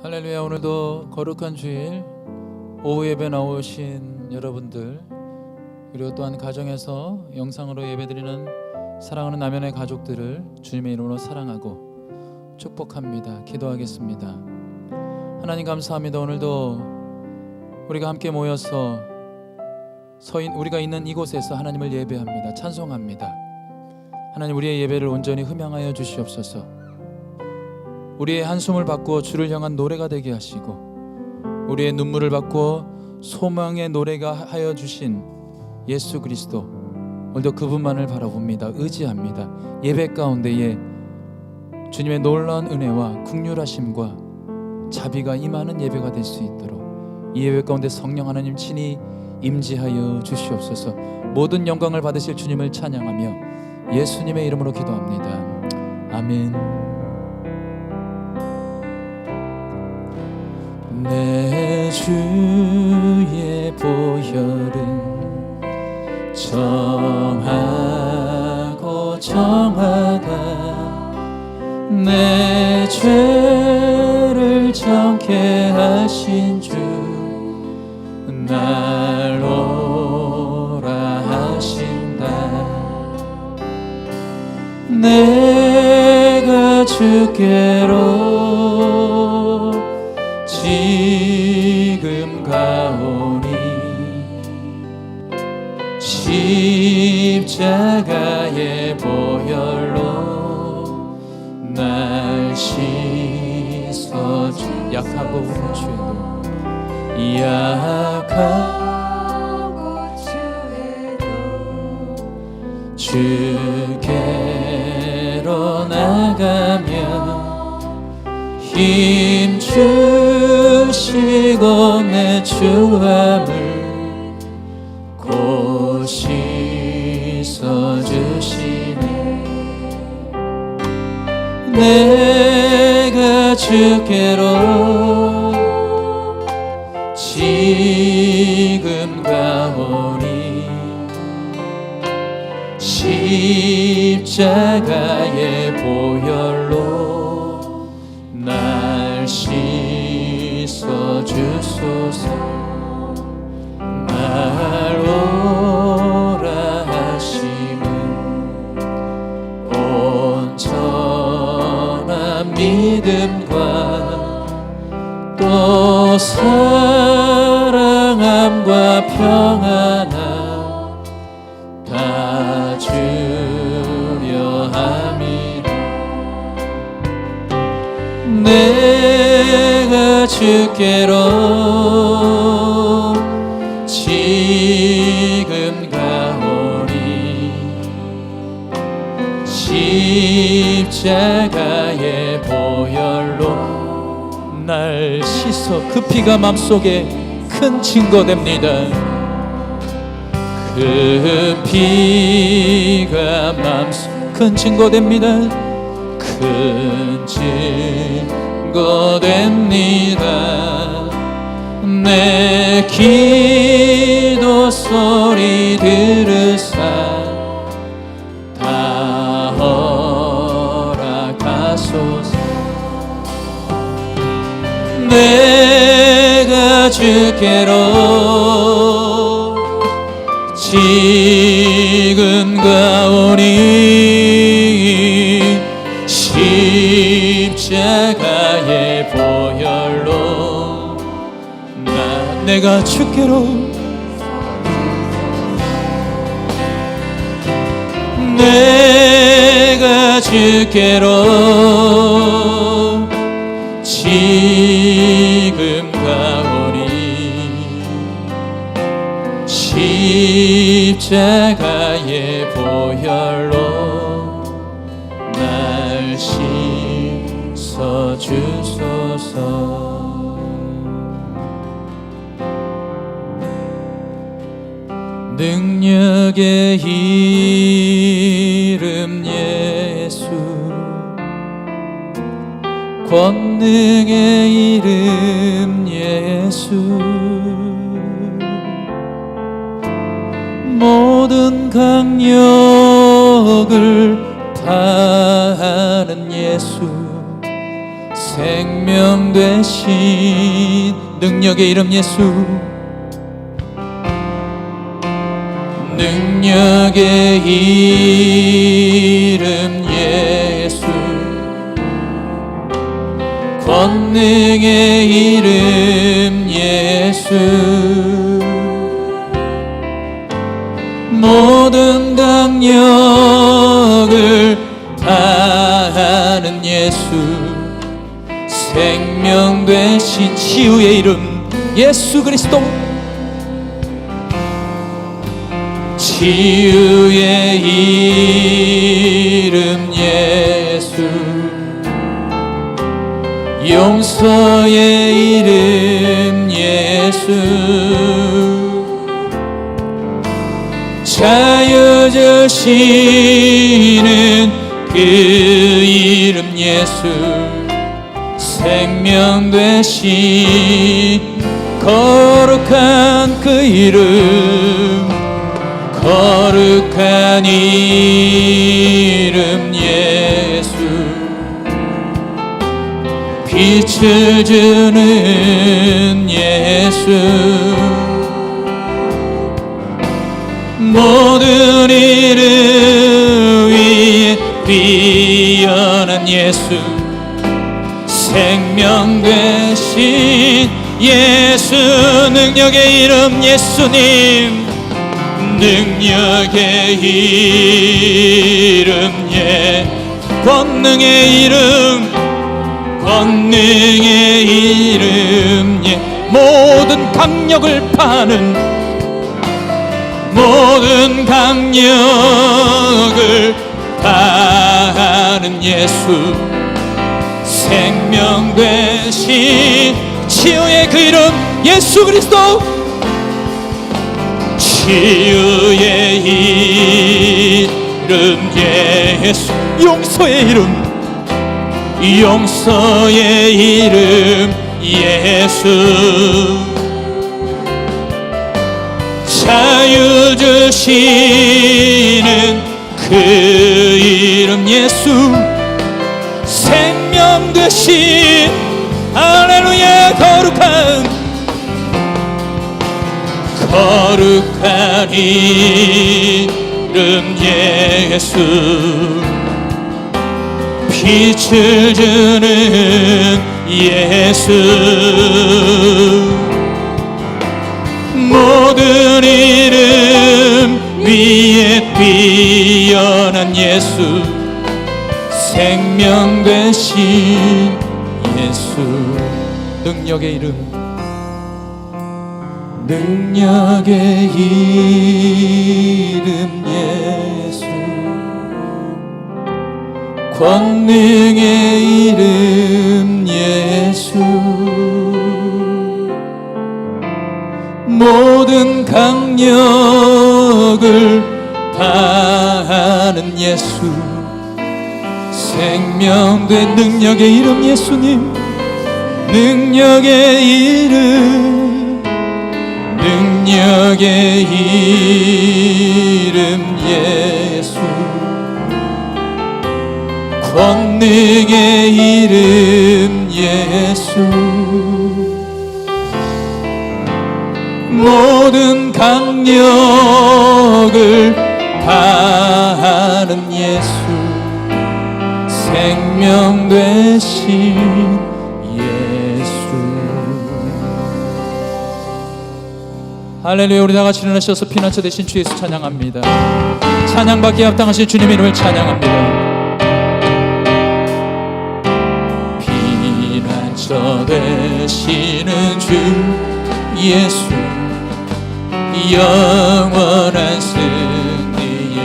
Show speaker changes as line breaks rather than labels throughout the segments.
할렐루야. 오늘도 거룩한 주일 오후 예배 나오신 여러분들, 그리고 또한 가정에서 영상으로 예배드리는 사랑하는 나면의 가족들을 주님의 이름으로 사랑하고 축복합니다. 기도하겠습니다. 하나님 감사합니다. 오늘도 우리가 함께 모여서 우리가 있는 이곳에서 하나님을 예배합니다. 찬송합니다. 하나님, 우리의 예배를 온전히 흠양하여 주시옵소서. 우리의 한숨을 바꾸어 주를 향한 노래가 되게 하시고, 우리의 눈물을 바꾸어 소망의 노래가 하여 주신 예수 그리스도, 오늘도 그분만을 바라봅니다. 의지합니다. 예배 가운데에 주님의 놀라운 은혜와 긍휼하심과 자비가 임하는 예배가 될 수 있도록 이 예배 가운데 성령 하나님 친히 임재하여 주시옵소서. 모든 영광을 받으실 주님을 찬양하며 예수님의 이름으로 기도합니다. 아멘. 내 주의 보혈은 정하고 정하다. 내 죄를 정케 하신 주, 날 오라 하신다. 내가 주께로 지금 가오니, 십자가의 보혈로 날 씻어주. 약하고 죄도 주께로 나가며 힘 주시고 내 주함을 곧 씻어주시네. 내가 주께로 지금 가오니, 십자가의 보혈로 날 씻어주소서. 날 오라 하심은 온전한 믿음과 또 사랑함과 평안함 다 주려 함이라. 내가 주께로 지금 가오니, 십자가의 보혈로 날 씻어. 그 피가 맘속에 큰 증거됩니다. 그 피가 맘속 큰 증거됩니다. 큰 증거됩니다. 내 기도 소리 들으사 다 허락하소서. 내가 주께로 지금 가오니, 십자가의 보혈로 내가 주께로, 내가 주께로 지금 가오니, 십자가의 보혈로 날 씻어주소서. 능력의 이름 예수, 권능의 이름 예수, 모든 강력을 다하는 예수, 생명 되신 능력의 이름 예수, 능력의 이름 예수, 권능의 이름 예수, 모든 강력을 다하는 예수, 생명 되신 치유의 이름 예수 그리스도, 치유의 이름 예수, 용서의 이름 예수, 자유 주시는 그 이름 예수, 생명 되신 거룩한 그 이름, 거룩한 이름 예수, 빛을 주는 예수, 모든 이름 위에 뛰어난 예수, 생명 되신 예수, 능력의 이름 예수님, 능력의 이름 권능의 이름, 권능의 이름 모든 강력을 파는, 모든 강력을 파는 예수, 생명 되신 치유의 그 이름 예수 그리스도, 치유의 이름 예수, 용서의 이름, 용서의 이름 예수, 자유 주시는 그 이름 예수, 생명 되신 할렐루야 거룩한 이름 예수, 빛을 주는 예수, 모든 이름 위에 뛰어난 예수, 생명 되신 예수, 능력의 이름, 능력의 이름 예수, 권능의 이름 예수, 모든 강력을 다하는 예수, 생명된 능력의 이름 예수님, 능력의 이름, 능력의 이름 예수, 권능의 이름 예수, 모든 강력을 다하는 예수, 생명 되신 예수. 할렐루야. 우리 다같이 일어나셔서 피난처 되신 주 예수 찬양합니다. 찬양받기에 합당하신 주님의 이름을 찬양합니다. 피난처 되시는 주 예수, 영원한 승리의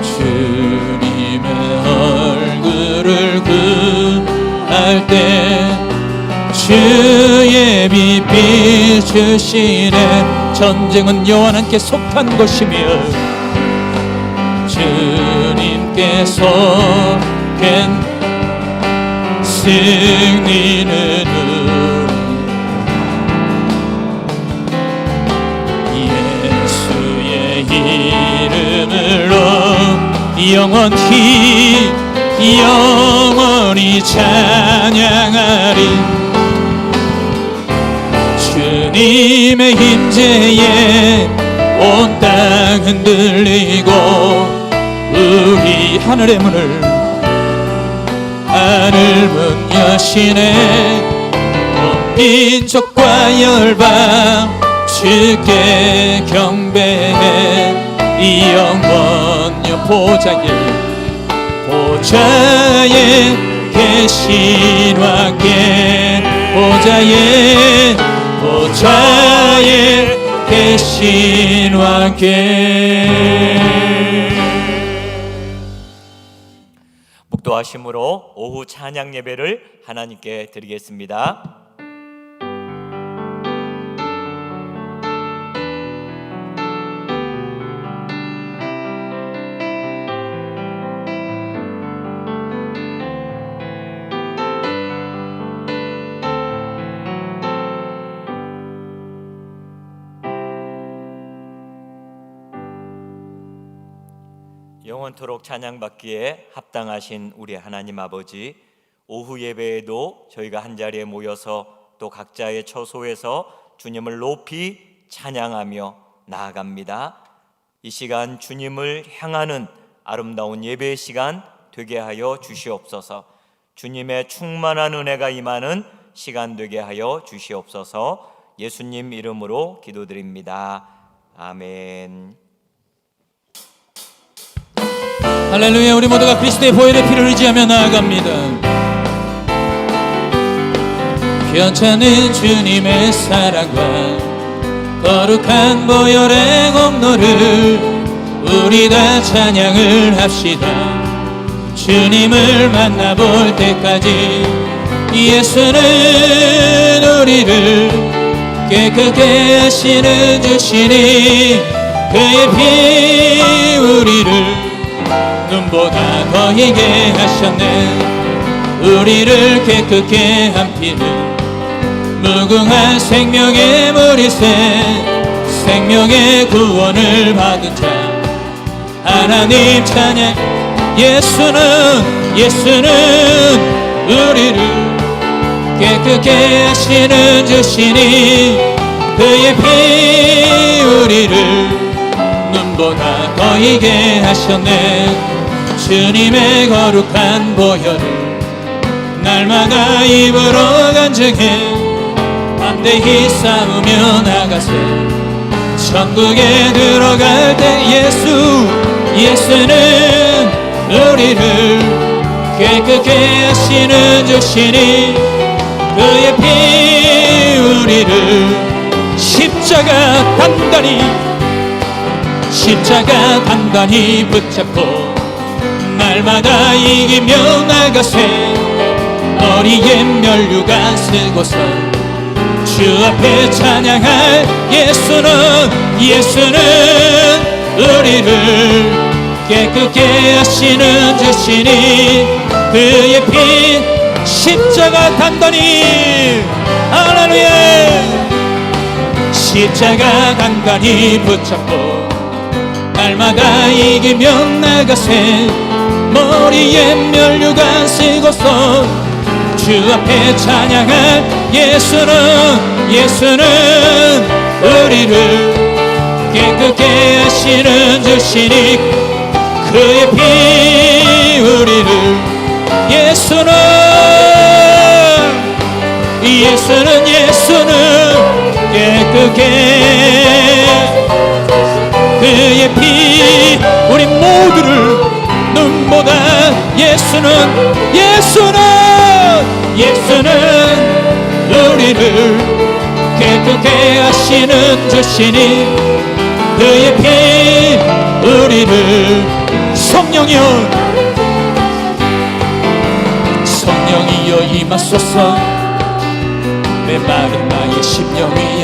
주님의 얼굴을 구할 때 주의 빛 비추시네. 전쟁은 여호와 함께 속한 것이며 주님께 속한 승리는 예수의 이름으로 영원히 영원히 찬양하리. 주님의 임재에 온 땅 흔들리고 우리 하늘의 문을 하늘문 여시네. 온 민족과 열방 주께 경배해. 이 영원여 보좌에 계신 왕께 보좌에 계신 왕께.
묵도하심으로 오후 찬양 예배를 하나님께 드리겠습니다. 영원토록 찬양받기에 합당하신 우리 하나님 아버지, 오후 예배에도 저희가 한자리에 모여서 또 각자의 처소에서 주님을 높이 찬양하며 나아갑니다. 이 시간 주님을 향하는 아름다운 예배의 시간 되게 하여 주시옵소서. 주님의 충만한 은혜가 임하는 시간 되게 하여 주시옵소서. 예수님 이름으로 기도드립니다. 아멘.
할렐루야. 우리 모두가 그리스도의 보혈의 피를 의지하며 나아갑니다. 편찮은 주님의 사랑과 거룩한 보혈의 공로를 우리 다 찬양을 합시다. 주님을 만나볼 때까지 예수는 우리를 깨끗게 하시는 주시니 그의 피 우리를 눈보다 더 희게 하셨네. 우리를 깨끗게 한 피는 무궁한 생명의 머리새 생명의 구원을 받은 자 하나님 찬양. 예수는 우리를 깨끗게 하시는 주시니 그의 피 우리를 눈보다 더 희게 하셨네. 주님의 거룩한 보혈을 날마다 입으로 간증해 담대히 싸우며 나가세. 천국에 들어갈 때 예수는 우리를 깨끗게 하시는 주시니 그의 피 우리를 십자가 단단히 붙잡고 날마다 이기며 나가세. 머리에 면류관 쓰고서 주 앞에 찬양할 예수는 우리를 깨끗게 하시는 주시니 그의 피 십자가 단단히 할렐루야. 십자가 단단히 붙잡고 날마다 이기며 나가세. 머리에 면류관 쓰고서 주 앞에 찬양할 예수는 우리를 깨끗게 하시는 주시니 그의 피 우리를 예수는 깨끗게 그의 피 우리 모두를 눈보다 예수는 우리를 깨끗게 하시는 주시니 그의 피 우리를 성령이여 임하소서. 메마른 나의 심령 위에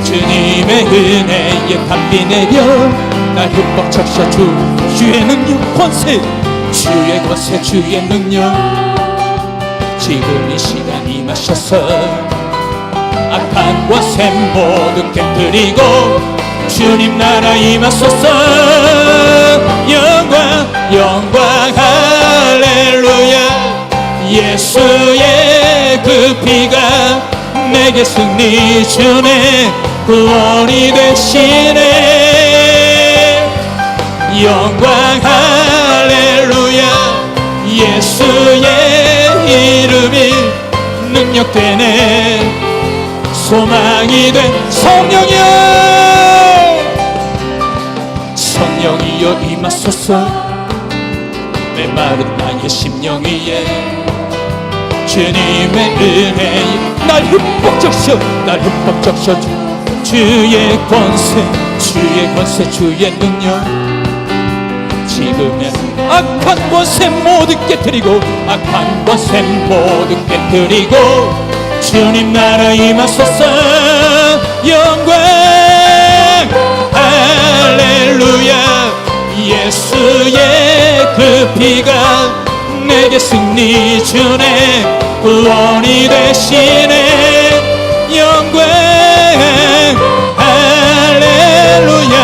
주님의 은혜에 담비 내려 날 흠뻑 적셔 주의 능력 권세 주의 능력 지금 이 시간 임하셔서 악한 권세 모두 깨뜨리고 주님 나라 임하소서. 영광 예수의 그 피가 내게 승리 주네. 구원이 되시네. 영광 할렐루야. 예수의 이름이 능력되네. 소망이 된 성령이여, 성령이여 임하소서. 메마른 나의 심령 위에 주님의 은혜에 날 흠뻑 적셔, 날 흠뻑 적셔. 주의 권세, 주의 권세, 주의 능력. 지금의 악한 권세 모두 깨뜨리고, 악한 권세 모두 깨뜨리고 주님 나라 임하소서. 영광 할렐루야. 예수의 그 피가 내게 승리 주네. 구원이 되시네. 영광 할렐루야.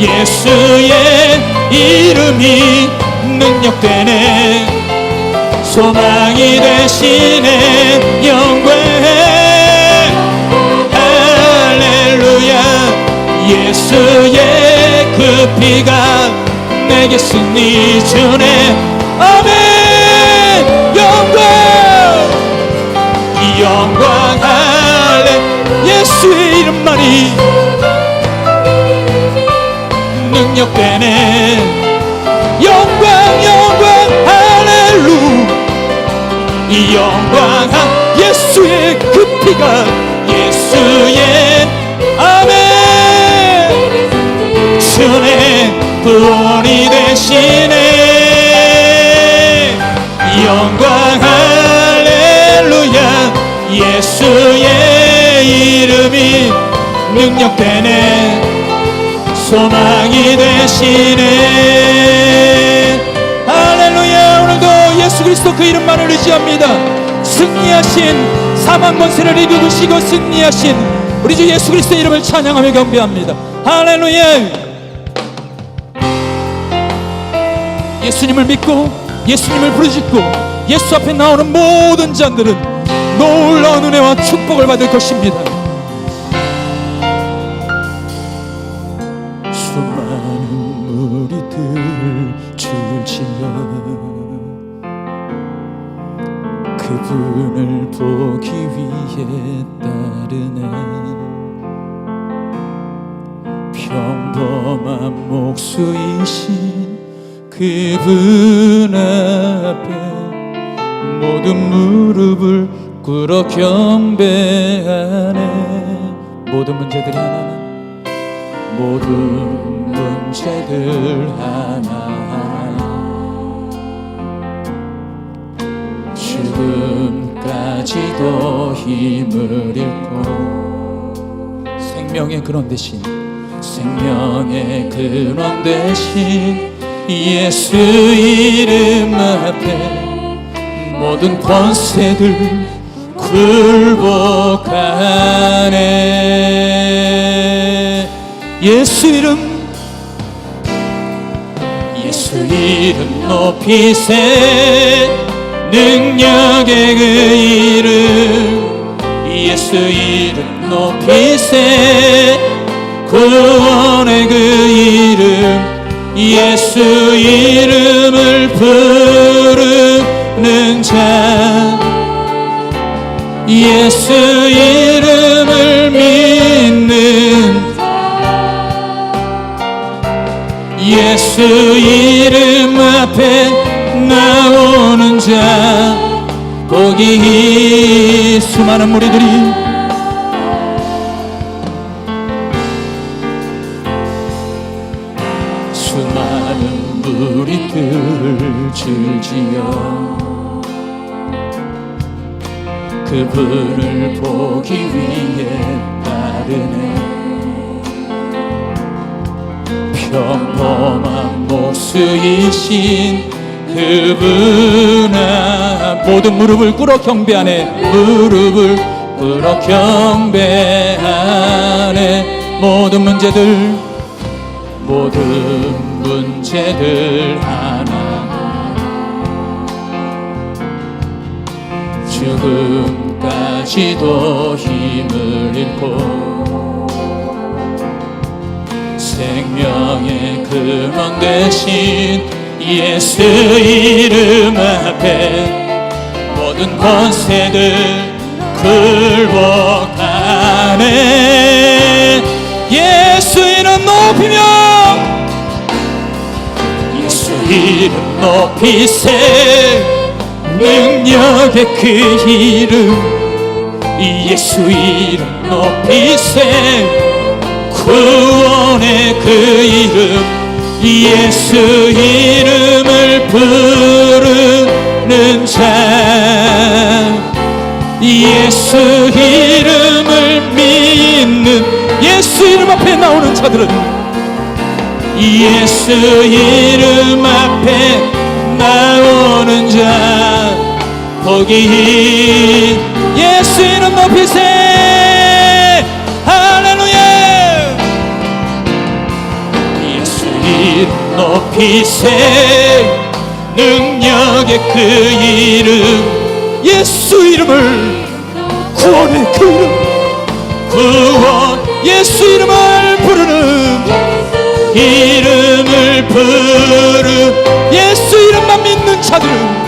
예수의 이름이 능력되네. 소망이 되시네. 영광 할렐루야. 예수의 그 피가 내게 승리 주네. 아멘. 영광, 영광 할렐. 예수의 이름만이 능력되네. 영광, 영광 할렐루. 영광 예수의 그 피가, 예수의 아멘 주네. 구원이 되시네. 영광 할렐루야. 예수의 이름이 능력되네. 소망이 되시네. 할렐루야. 오늘도 예수 그리스도 그 이름만을 의지합니다. 승리하신, 사망 권세를 이기시고 승리하신 우리 주 예수 그리스도의 이름을 찬양하며 경배합니다. 할렐루야. 예수님을 믿고 예수님을 부르짖고 예수 앞에 나오는 모든 자들은 놀라운 은혜와 축복을 받을 것입니다. 수많은 무리들 줄지어 그분을 보기 위해 따르네. 평범한 목수이신 그분 앞에 모든 무릎을 꿇어 경배하네. 모든 문제들이 하나하나, 모든 문제들 하나하나 죽음까지도 힘을 잃고 생명의 근원 되신, 생명의 근원 되신 예수 이름 앞에 모든 권세들 굴복하네. 예수 이름, 예수 이름 높이세. 능력의 그 이름, 예수 이름 높이세. 구원의 그 이름, 예수 이름을 부르는 자, 예수 이름을 믿는, 예수 이름 앞에 나오는 자, 거기 수많은 무리들이 수많은 무리들 줄지어 그분을 보기 위해 따르네. 평범한 목수이신 그분 앞 모든 무릎을 꿇어 경배하네. 무릎을 꿇어 경배하네. 모든 문제들, 모든 문제들 하나 죽음까지도 힘을 잃고 생명의 근원 되신 예수 이름 앞에 모든 권세들 굴복하네. 예수 이름 높이며 예수 이름 높이세. 능력의 그 이름 예수 이름 높이세. 구원의 그 이름 예수 이름을 부르는 자 예수 이름을 믿는 예수 이름 앞에 나오는 자들은 예수 이름 앞에 나오는 자 복이 예수 이름 높이세. 할렐루야. 예수 이름 높이세. 능력의 그 이름 예수 이름을 구원의 그 이름 구원 예수 이름을 부르는 이름을 부르 예수 이름만 믿는 자들은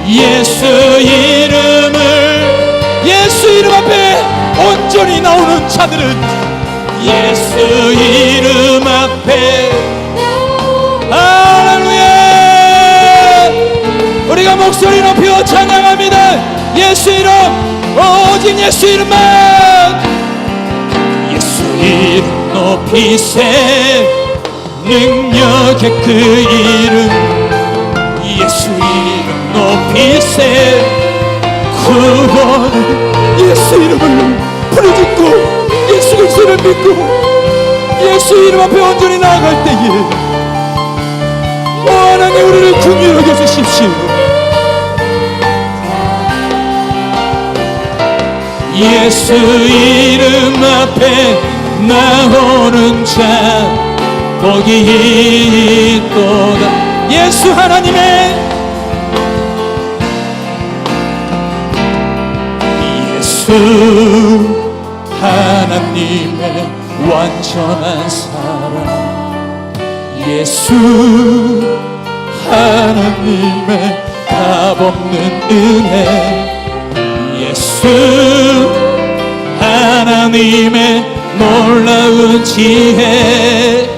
예수 이름을 예수 이름 앞에 온전히 나오는 자들은 예수 이름 앞에 할렐루야. 우리가 목소리 높여 찬양합니다. 예수 이름 오직 예수 이름만 예수 이름 높이세. 능력의 그 이름 예수 이름 높이세. 구원 예수 이름을 부르짖고 예수 그리스도를 믿고 예수 이름 앞에 온전히 나아갈 때에 하나님 우리를 긍휼히 여겨주십시오. 예수 이름 앞에 나오는 자 복이 있도다. 예수 하나님의 예수 하나님의 완전한 사랑 예수 하나님의 값없는 은혜 예수 하나님의 놀라운 지혜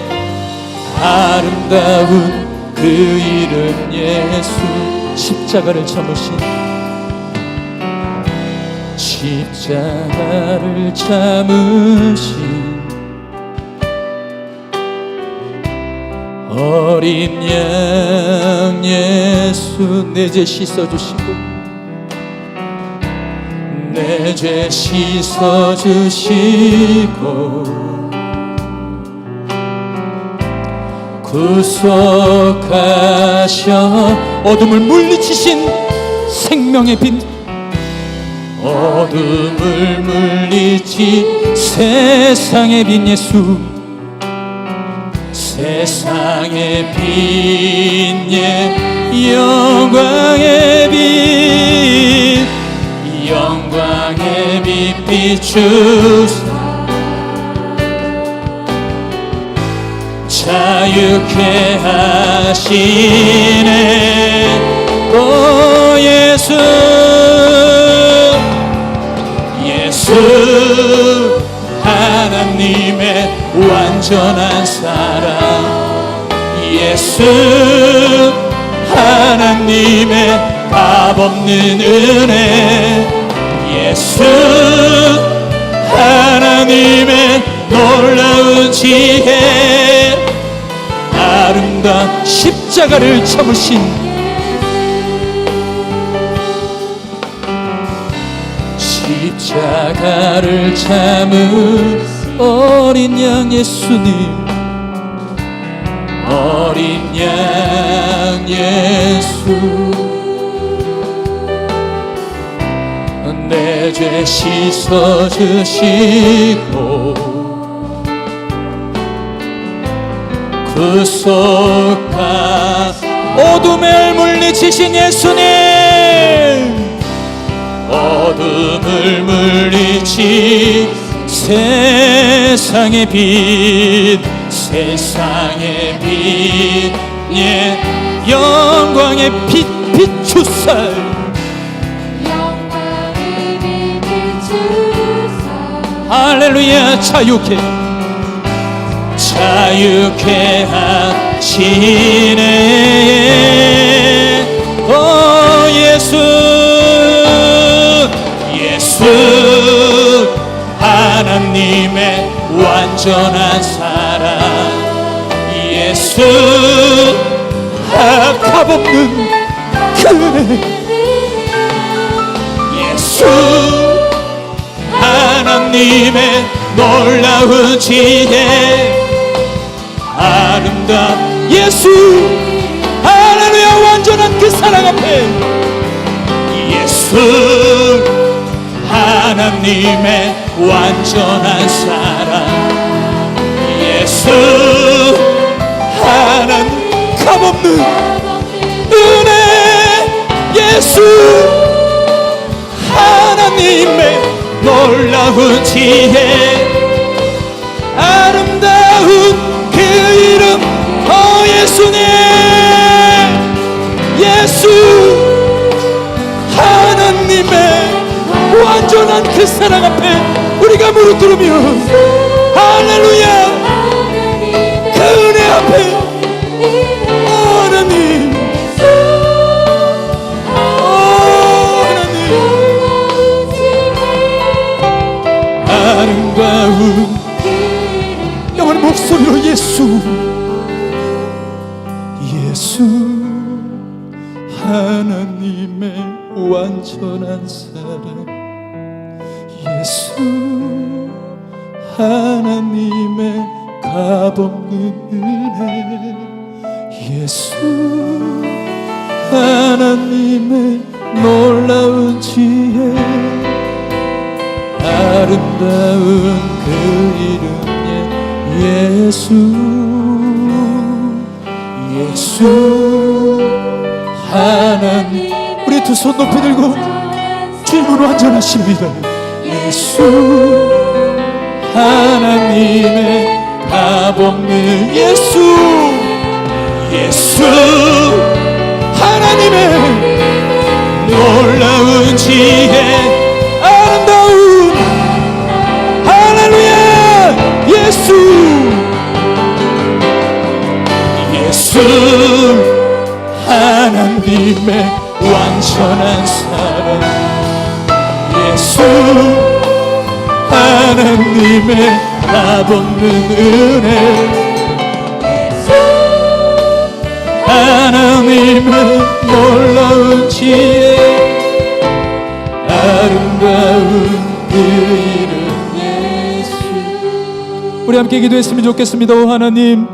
아름다운 그 이름 예수 십자가를 참으신 십자가를 참으신 어린 양 예수 내 죄 씻어주시고 내 죄 씻어주시고 구속하셔 어둠을 물리치신 생명의 빛 어둠을 물리치 세상의 빛 예수 세상의 빛 영광의 빛 영광의 빛 비추사 자유케 하시네. 오 예수 예수 하나님의 완전한 사랑 예수 하나님의 값없는 은혜 예수 하나님의 놀라운 지혜 아름다운 십자가를 참으신 십자가를 참은 어린 양 예수님 어린 양 예수 내 죄 씻어주시고 구속하 어둠을 물리치신 예수님 어둠을 물리치 세상의 빛 예 영광의 빛 비추사 할렐루야 자유케 하시네 오 예수 하나님의 완전한 사랑 예수 값없는 그네 예수 하나님의 놀라운 지혜 아름다운 예수 할렐루야 완전한 그 사랑 앞에 예수 하나님의 완전한 사랑 예수 하나님 값없는 은혜 예수 하나님의 놀라운 지혜 아름다운 그 이름 오 예수님 예수 하나님의 완전한 그 사랑 앞에 우리가 무릎 꿇으며 할렐루야 그 은혜 앞에 하나님 하나님 아름다운 영원한 목소리로 예수 하나님의 완전한 사랑 예수 하나님의 값없는 은혜 예수 하나님의 놀라운 지혜 아름다운 그 이름 예수 하나님 우리 두 손 높이 들고 주님은 완전하십니다 예수 하나님의 값없는 예수 하나님의 놀라운 지혜 아름다운 할렐루야 예수 하나님의 완전한 사랑 예수 하나님의 값없는 은혜 하나님의 놀라운 지혜 아름다운 그 이름 예수 우리 함께 기도했으면 좋겠습니다. 오 하나님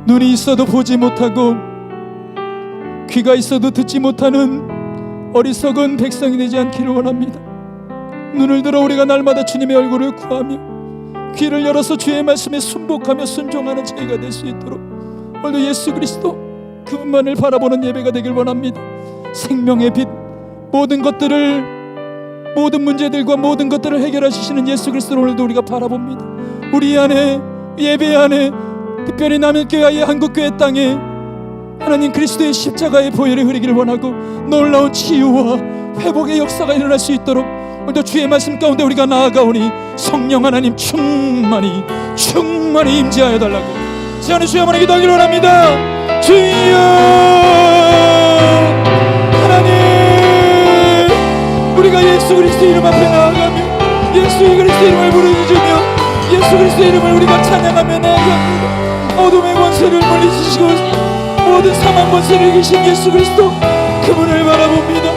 눈이 있어도 보지 못하고 귀가 있어도 듣지 못하는 어리석은 백성이 되지 않기를 원합니다. 눈을 들어 우리가 날마다 주님의 얼굴을 구하며 귀를 열어서 주의 말씀에 순복하며 순종하는 저희가 될 수 있도록 오늘도 예수 그리스도 그분만을 바라보는 예배가 되길 원합니다. 생명의 빛 모든 문제들과 모든 것들을 해결하시는 예수 그리스도를 오늘도 우리가 바라봅니다. 우리 안에 예배 안에 특별히 남일교회의 한국교회 땅에 하나님 그리스도의 십자가의 보혈이 흐르기를 원하고 놀라운 치유와 회복의 역사가 일어날 수 있도록 오늘도 주의 말씀 가운데 우리가 나아가오니 성령 하나님 충만히 임재하여 달라고 시간에 주여 한번 기도하기를 원합니다. 주여 하나님 우리가 예수 그리스도 이름 앞에 나아가며 예수 그리스도 이름을 부르짖으며 예수 그리스도 이름을 우리가 찬양하며 나아갑니다. 어둠의 권세를 물리치시고 모든 사망 권세를 이기신 예수 그리스도 그분을 바라봅니다.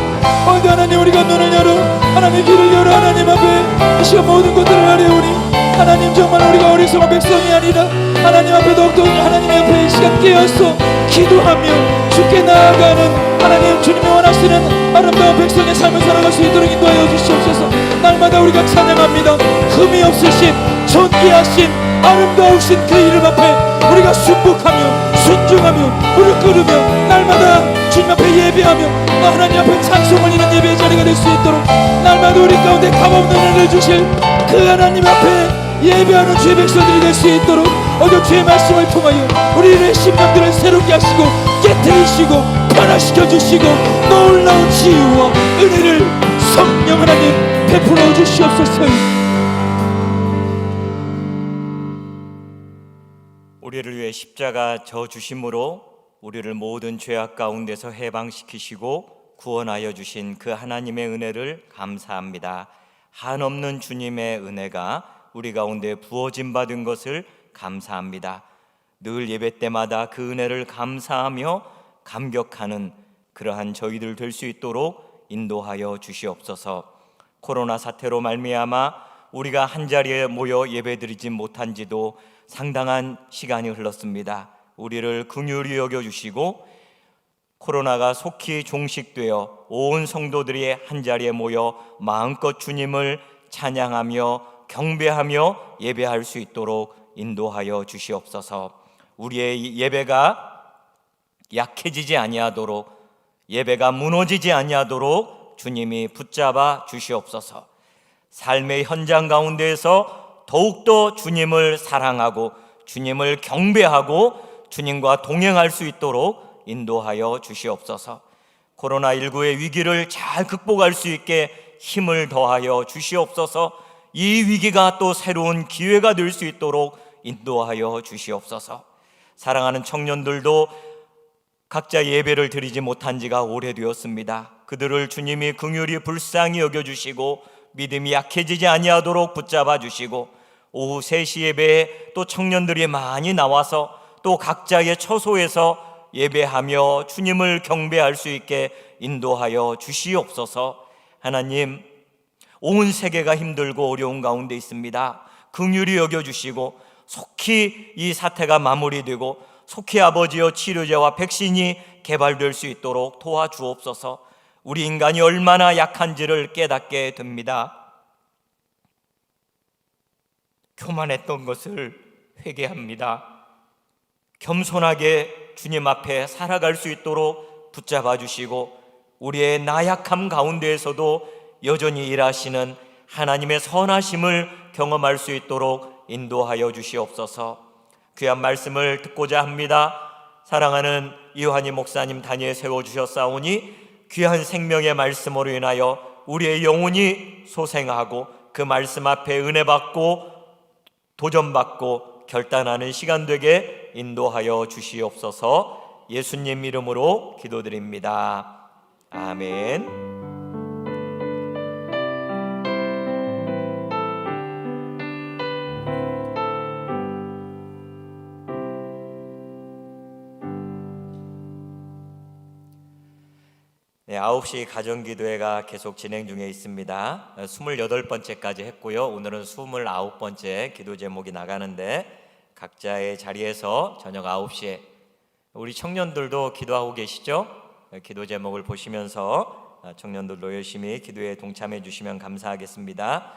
오늘 하나님 우리가 눈을 열어 하나님의 길을 열어 하나님 앞에 이 시간 모든 것들을 하려오니 하나님 정말 우리가 어리석은 백성이 아니라 하나님 앞에 더욱더 하나님 앞에 이 시간 깨어서 기도하며 주께 나아가는 하나님 주님이 원하시는 아름다운 백성의 삶을 살아갈 수 있도록 인도하여 주시옵소서. 날마다 우리가 찬양합니다. 흠이 없으신 존귀하신 아름다우신 그 이름 앞에 우리가 순복하며 순종하며 무릎 꿇으며 날마다 주님 앞에 예배하며 하나님 앞에 찬송 올리는 예배의 자리가 될 수 있도록 날마다 우리 가운데 값없는 은혜를 주실 그 하나님 앞에 예배하는 주의 백성들이 될 수 있도록 오늘 주의 말씀을 통하여 우리의 심령들을 새롭게 하시고 깨트리시고 변화시켜 주시고 놀라운 치유와 은혜를 성령 하나님 베풀어 주시옵소서.
우리를 위해 십자가 져 주심으로 우리를 모든 죄악 가운데서 해방시키시고 구원하여 주신 그 하나님의 은혜를 감사합니다. 한없는 주님의 은혜가 우리 가운데 부어진 받은 것을 감사합니다. 늘 예배 때마다 그 은혜를 감사하며 감격하는 그러한 저희들 될 수 있도록 인도하여 주시옵소서. 코로나 사태로 말미암아 우리가 한자리에 모여 예배드리지 못한 지도 상당한 시간이 흘렀습니다. 우리를 긍휼히 여겨주시고 코로나가 속히 종식되어 온 성도들이 한자리에 모여 마음껏 주님을 찬양하며 경배하며 예배할 수 있도록 인도하여 주시옵소서. 우리의 예배가 약해지지 아니하도록, 예배가 무너지지 아니하도록 주님이 붙잡아 주시옵소서. 삶의 현장 가운데에서 더욱더 주님을 사랑하고 주님을 경배하고 주님과 동행할 수 있도록 인도하여 주시옵소서. 코로나19의 위기를 잘 극복할 수 있게 힘을 더하여 주시옵소서. 이 위기가 또 새로운 기회가 될 수 있도록 인도하여 주시옵소서. 사랑하는 청년들도 각자 예배를 드리지 못한 지가 오래되었습니다. 그들을 주님이 긍휼히 불쌍히 여겨주시고 믿음이 약해지지 아니하도록 붙잡아 주시고 오후 3시 예배에 또 청년들이 많이 나와서 또 각자의 처소에서 예배하며 주님을 경배할 수 있게 인도하여 주시옵소서. 하나님, 온 세계가 힘들고 어려운 가운데 있습니다. 긍휼히 여겨주시고 속히 이 사태가 마무리되고 속히 아버지여 치료제와 백신이 개발될 수 있도록 도와주옵소서. 우리 인간이 얼마나 약한지를 깨닫게 됩니다. 교만했던 것을 회개합니다. 겸손하게 주님 앞에 살아갈 수 있도록 붙잡아 주시고 우리의 나약함 가운데에서도 여전히 일하시는 하나님의 선하심을 경험할 수 있도록 인도하여 주시옵소서. 귀한 말씀을 듣고자 합니다. 사랑하는 이완희 목사님 단위에 세워주셨사오니 귀한 생명의 말씀으로 인하여 우리의 영혼이 소생하고 그 말씀 앞에 은혜 받고 도전받고 결단하는 시간 되게 인도하여 주시옵소서. 예수님 이름으로 기도드립니다. 아멘. 네, 9시 가정기도회가 계속 진행 중에 있습니다. 28번째까지 했고요. 오늘은 29번째 기도 제목이 나가는데 각자의 자리에서 저녁 9시에 우리 청년들도 기도하고 계시죠? 기도 제목을 보시면서 청년들도 열심히 기도에 동참해 주시면 감사하겠습니다.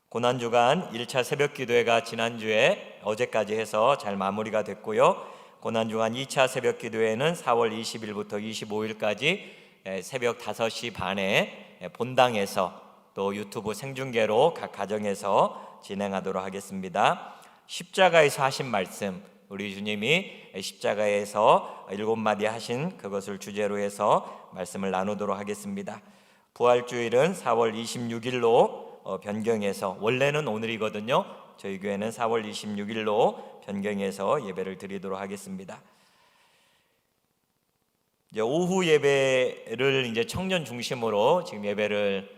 고난주간 1차 새벽기도회가 지난주에 어제까지 해서 잘 마무리가 됐고요. 고난주간 2차 새벽기도회는 4월 20일부터 25일까지 새벽 5시 반에 본당에서 또 유튜브 생중계로 각 가정에서 진행하도록 하겠습니다. 십자가에서 하신 말씀, 우리 주님이 십자가에서 7마디 하신 그것을 주제로 해서 말씀을 나누도록 하겠습니다. 부활주일은 4월 26일로 변경해서, 원래는 오늘이거든요. 저희 교회는 4월 26일로 변경해서 예배를 드리도록 하겠습니다. 이제 오후 예배를 이제 청년 중심으로 지금 예배를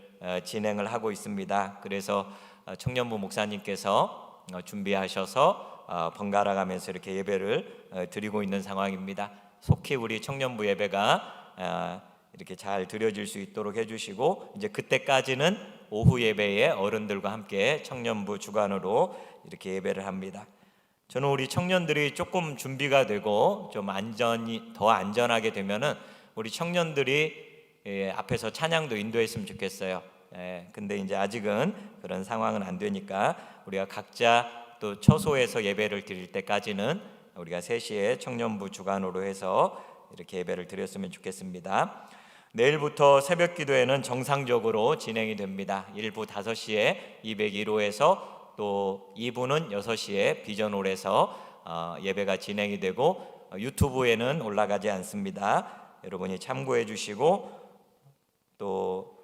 진행을 하고 있습니다. 그래서 청년부 목사님께서 준비하셔서 번갈아 가면서 이렇게 예배를 드리고 있는 상황입니다. 속히 우리 청년부 예배가 이렇게 잘 드려질 수 있도록 해주시고, 이제 그때까지는 오후 예배에 어른들과 함께 청년부 주관으로 이렇게 예배를 합니다. 저는 우리 청년들이 조금 준비가 되고 좀 더 안전하게 되면은 우리 청년들이 앞에서 찬양도 인도했으면 좋겠어요. 근데 이제 아직은 그런 상황은 안 되니까 우리가 각자 또 처소에서 예배를 드릴 때까지는 우리가 3시에 청년부 주관으로 해서 이렇게 예배를 드렸으면 좋겠습니다. 내일부터 새벽 기도회는 정상적으로 진행이 됩니다. 1부 5시에 201호에서 또 2부는 6시에 비전홀에서 예배가 진행이 되고 유튜브에는 올라가지 않습니다. 여러분이 참고해 주시고 또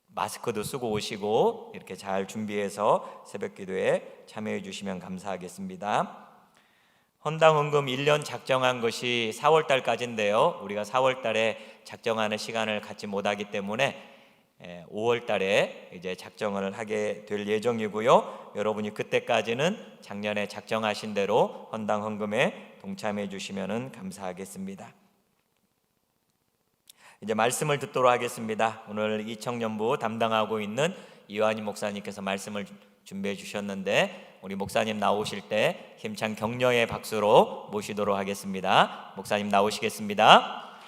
마스크도 쓰고 오시고 이렇게 잘 준비해서 새벽 기도에 참여해 주시면 감사하겠습니다. 헌당헌금 1년 작정한 것이 4월 달까지인데요. 우리가 4월 달에 작정하는 시간을 갖지 못하기 때문에 5월 달에 이제 작정을 하게 될 예정이고요. 여러분이 그때까지는 작년에 작정하신 대로 헌당헌금에 동참해 주시면 감사하겠습니다. 이제 말씀을 듣도록 하겠습니다. 오늘 이청년부 담당하고 있는 이완희 목사님께서 말씀을 준비해 주셨는데 우리 목사님 나오실 때 힘찬 격려의 박수로 모시도록 하겠습니다. 목사님 나오시겠습니다.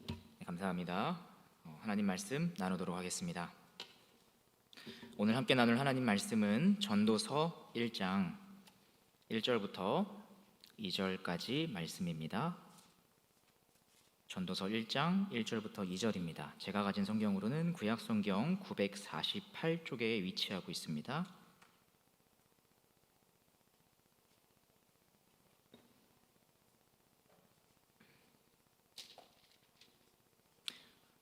네, 감사합니다. 하나님 말씀 나누도록 하겠습니다. 오늘 함께 나눌 하나님 말씀은 전도서 1장 1절부터 2절까지 말씀입니다. 전도서 1장 1절부터 2절입니다. 제가 가진 성경으로는 구약성경 948쪽에 위치하고 있습니다.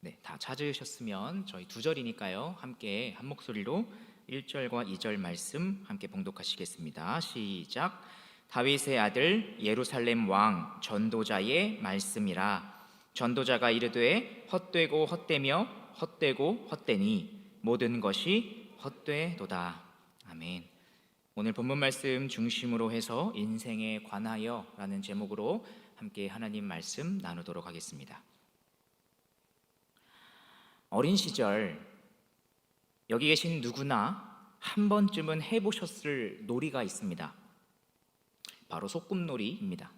네, 다 찾으셨으면 저희 2절이니까요. 함께 한 목소리로 1절과 2절 말씀 함께 봉독하시겠습니다. 시작. 다윗의 아들 예루살렘 왕 전도자의 말씀이라. 전도자가 이르되 헛되고 헛되며 헛되고 헛되니 모든 것이 헛되도다. 아멘. 오늘 본문 말씀 중심으로 해서 인생에 관하여 라는 제목으로 함께 하나님 말씀 나누도록 하겠습니다. 어린 시절 여기 계신 누구나 한 번쯤은 해보셨을 놀이가 있습니다. 바로 소꿉놀이입니다.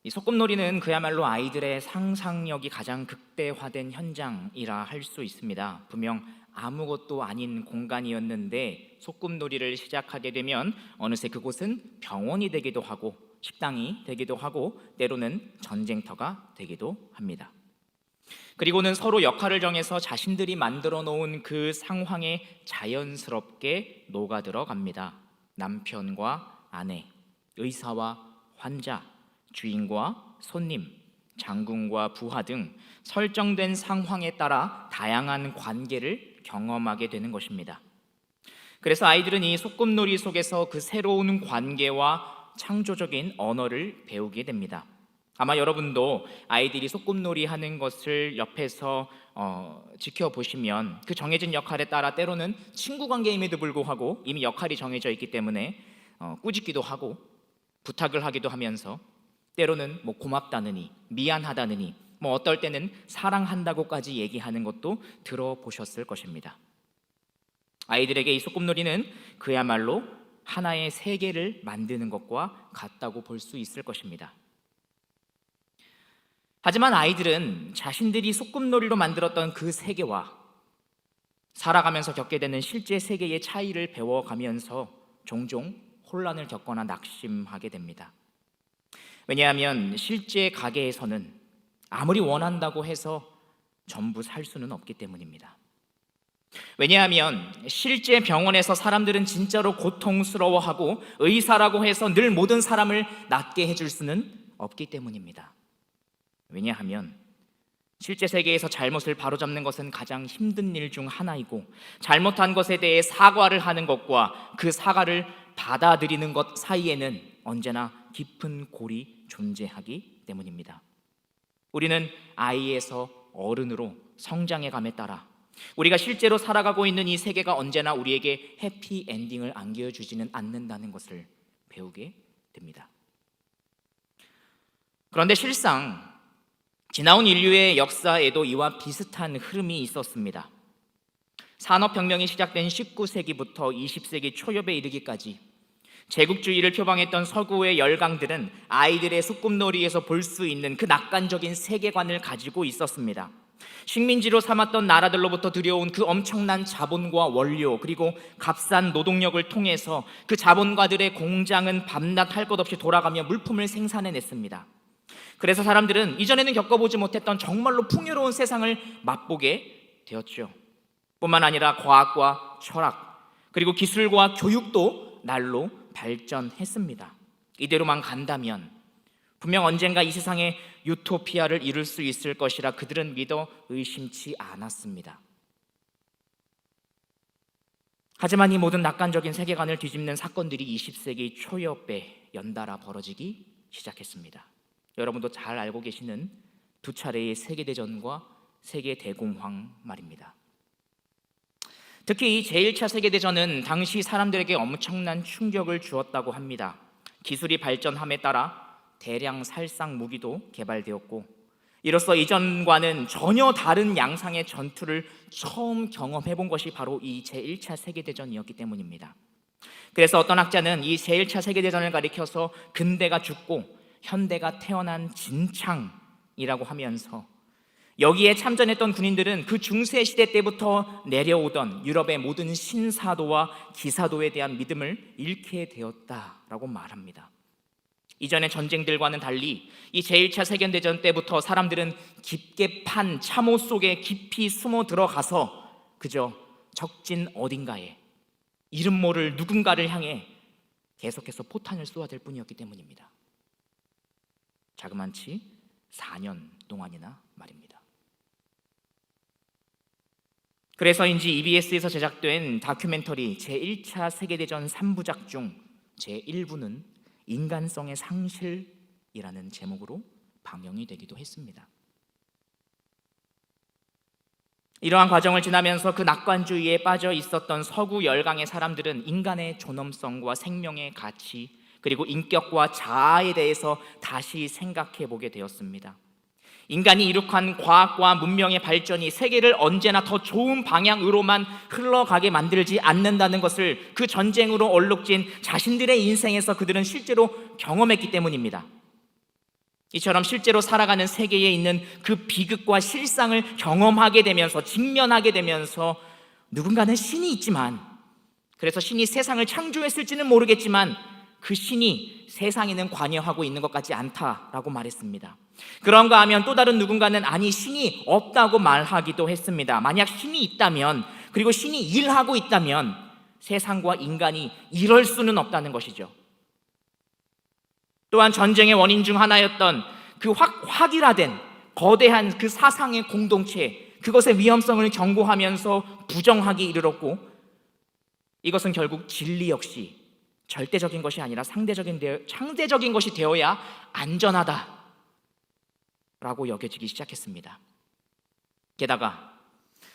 이 소꿉놀이는 그야말로 아이들의 상상력이 가장 극대화된 현장이라 할 수 있습니다. 분명 아무것도 아닌 공간이었는데 소꿉놀이를 시작하게 되면 어느새 그곳은 병원이 되기도 하고 식당이 되기도 하고 때로는 전쟁터가 되기도 합니다. 그리고는 서로 역할을 정해서 자신들이 만들어 놓은 그 상황에 자연스럽게 녹아들어 갑니다. 남편과 아내, 의사와 환자, 주인과 손님, 장군과 부하 등 설정된 상황에 따라 다양한 관계를 경험하게 되는 것입니다. 그래서 아이들은 이 소꿉놀이 속에서 그 새로운 관계와 창조적인 언어를 배우게 됩니다. 아마 여러분도 아이들이 소꿉놀이 하는 것을 옆에서 지켜보시면 그 정해진 역할에 따라 때로는 친구 관계임에도 불구하고 이미 역할이 정해져 있기 때문에 꾸짖기도 하고 부탁을 하기도 하면서 때로는 고맙다느니 미안하다느니 어떨 때는 사랑한다고까지 얘기하는 것도 들어보셨을 것입니다. 아이들에게 이 소꿉놀이는 그야말로 하나의 세계를 만드는 것과 같다고 볼 수 있을 것입니다. 하지만 아이들은 자신들이 소꿉놀이로 만들었던 그 세계와 살아가면서 겪게 되는 실제 세계의 차이를 배워가면서 종종 혼란을 겪거나 낙심하게 됩니다. 왜냐하면 실제 가게에서는 아무리 원한다고 해서 전부 살 수는 없기 때문입니다. 왜냐하면 실제 병원에서 사람들은 진짜로 고통스러워하고 의사라고 해서 늘 모든 사람을 낫게 해줄 수는 없기 때문입니다. 왜냐하면 실제 세계에서 잘못을 바로잡는 것은 가장 힘든 일 중 하나이고 잘못한 것에 대해 사과를 하는 것과 그 사과를 받아들이는 것 사이에는 언제나 깊은 골이 존재하기 때문입니다. 우리는 아이에서 어른으로 성장해감에 따라 우리가 실제로 살아가고 있는 이 세계가 언제나 우리에게 해피엔딩을 안겨주지는 않는다는 것을 배우게 됩니다. 그런데 실상 지나온 인류의 역사에도 이와 비슷한 흐름이 있었습니다. 산업혁명이 시작된 19세기부터 20세기 초엽에 이르기까지 제국주의를 표방했던 서구의 열강들은 아이들의 소꿉놀이에서 볼 수 있는 그 낙관적인 세계관을 가지고 있었습니다. 식민지로 삼았던 나라들로부터 들여온 그 엄청난 자본과 원료, 그리고 값싼 노동력을 통해서 그 자본가들의 공장은 밤낮 할 것 없이 돌아가며 물품을 생산해냈습니다. 그래서 사람들은 이전에는 겪어보지 못했던 정말로 풍요로운 세상을 맛보게 되었죠. 뿐만 아니라 과학과 철학, 그리고 기술과 교육도 날로 발전했습니다. 이대로만 간다면 분명 언젠가 이 세상에 유토피아를 이룰 수 있을 것이라 그들은 믿어 의심치 않았습니다. 하지만 이 모든 낙관적인 세계관을 뒤집는 사건들이 20세기 초엽에 연달아 벌어지기 시작했습니다. 여러분도 잘 알고 계시는 두 차례의 세계대전과 세계대공황 말입니다. 특히 이 제1차 세계대전은 당시 사람들에게 엄청난 충격을 주었다고 합니다. 기술이 발전함에 따라 대량 살상 무기도 개발되었고, 이로써 이전과는 전혀 다른 양상의 전투를 처음 경험해 본 것이 바로 이 제1차 세계대전이었기 때문입니다. 그래서 어떤 학자는 이 제1차 세계대전을 가리켜서 근대가 죽고 현대가 태어난 진창이라고 하면서, 여기에 참전했던 군인들은 그 중세시대 때부터 내려오던 유럽의 모든 신사도와 기사도에 대한 믿음을 잃게 되었다라고 말합니다. 이전의 전쟁들과는 달리 이 제1차 세계대전 때부터 사람들은 깊게 판 참호 속에 깊이 숨어 들어가서 그저 적진 어딘가에 이름 모를 누군가를 향해 계속해서 포탄을 쏘아댈 뿐이었기 때문입니다. 자그만치 4년 동안이나 말입니다. 그래서인지 EBS에서 제작된 다큐멘터리 제1차 세계대전 3부작 중 제1부는 인간성의 상실이라는 제목으로 방영이 되기도 했습니다. 이러한 과정을 지나면서 그 낙관주의에 빠져 있었던 서구 열강의 사람들은 인간의 존엄성과 생명의 가치, 그리고 인격과 자아에 대해서 다시 생각해 보게 되었습니다. 인간이 이룩한 과학과 문명의 발전이 세계를 언제나 더 좋은 방향으로만 흘러가게 만들지 않는다는 것을 그 전쟁으로 얼룩진 자신들의 인생에서 그들은 실제로 경험했기 때문입니다. 이처럼 실제로 살아가는 세계에 있는 그 비극과 실상을 경험하게 되면서, 직면하게 되면서 누군가는 신이 있지만, 그래서 신이 세상을 창조했을지는 모르겠지만 그 신이 세상에는 관여하고 있는 것 같지 않다라고 말했습니다. 그런가 하면 또 다른 누군가는 아니, 신이 없다고 말하기도 했습니다. 만약 신이 있다면, 그리고 신이 일하고 있다면 세상과 인간이 이럴 수는 없다는 것이죠. 또한 전쟁의 원인 중 하나였던 그 확일화된 거대한 그 사상의 공동체, 그것의 위험성을 경고하면서 부정하기 이르렀고, 이것은 결국 진리 역시 절대적인 것이 아니라 상대적인 것이 되어야 안전하다 라고 여겨지기 시작했습니다. 게다가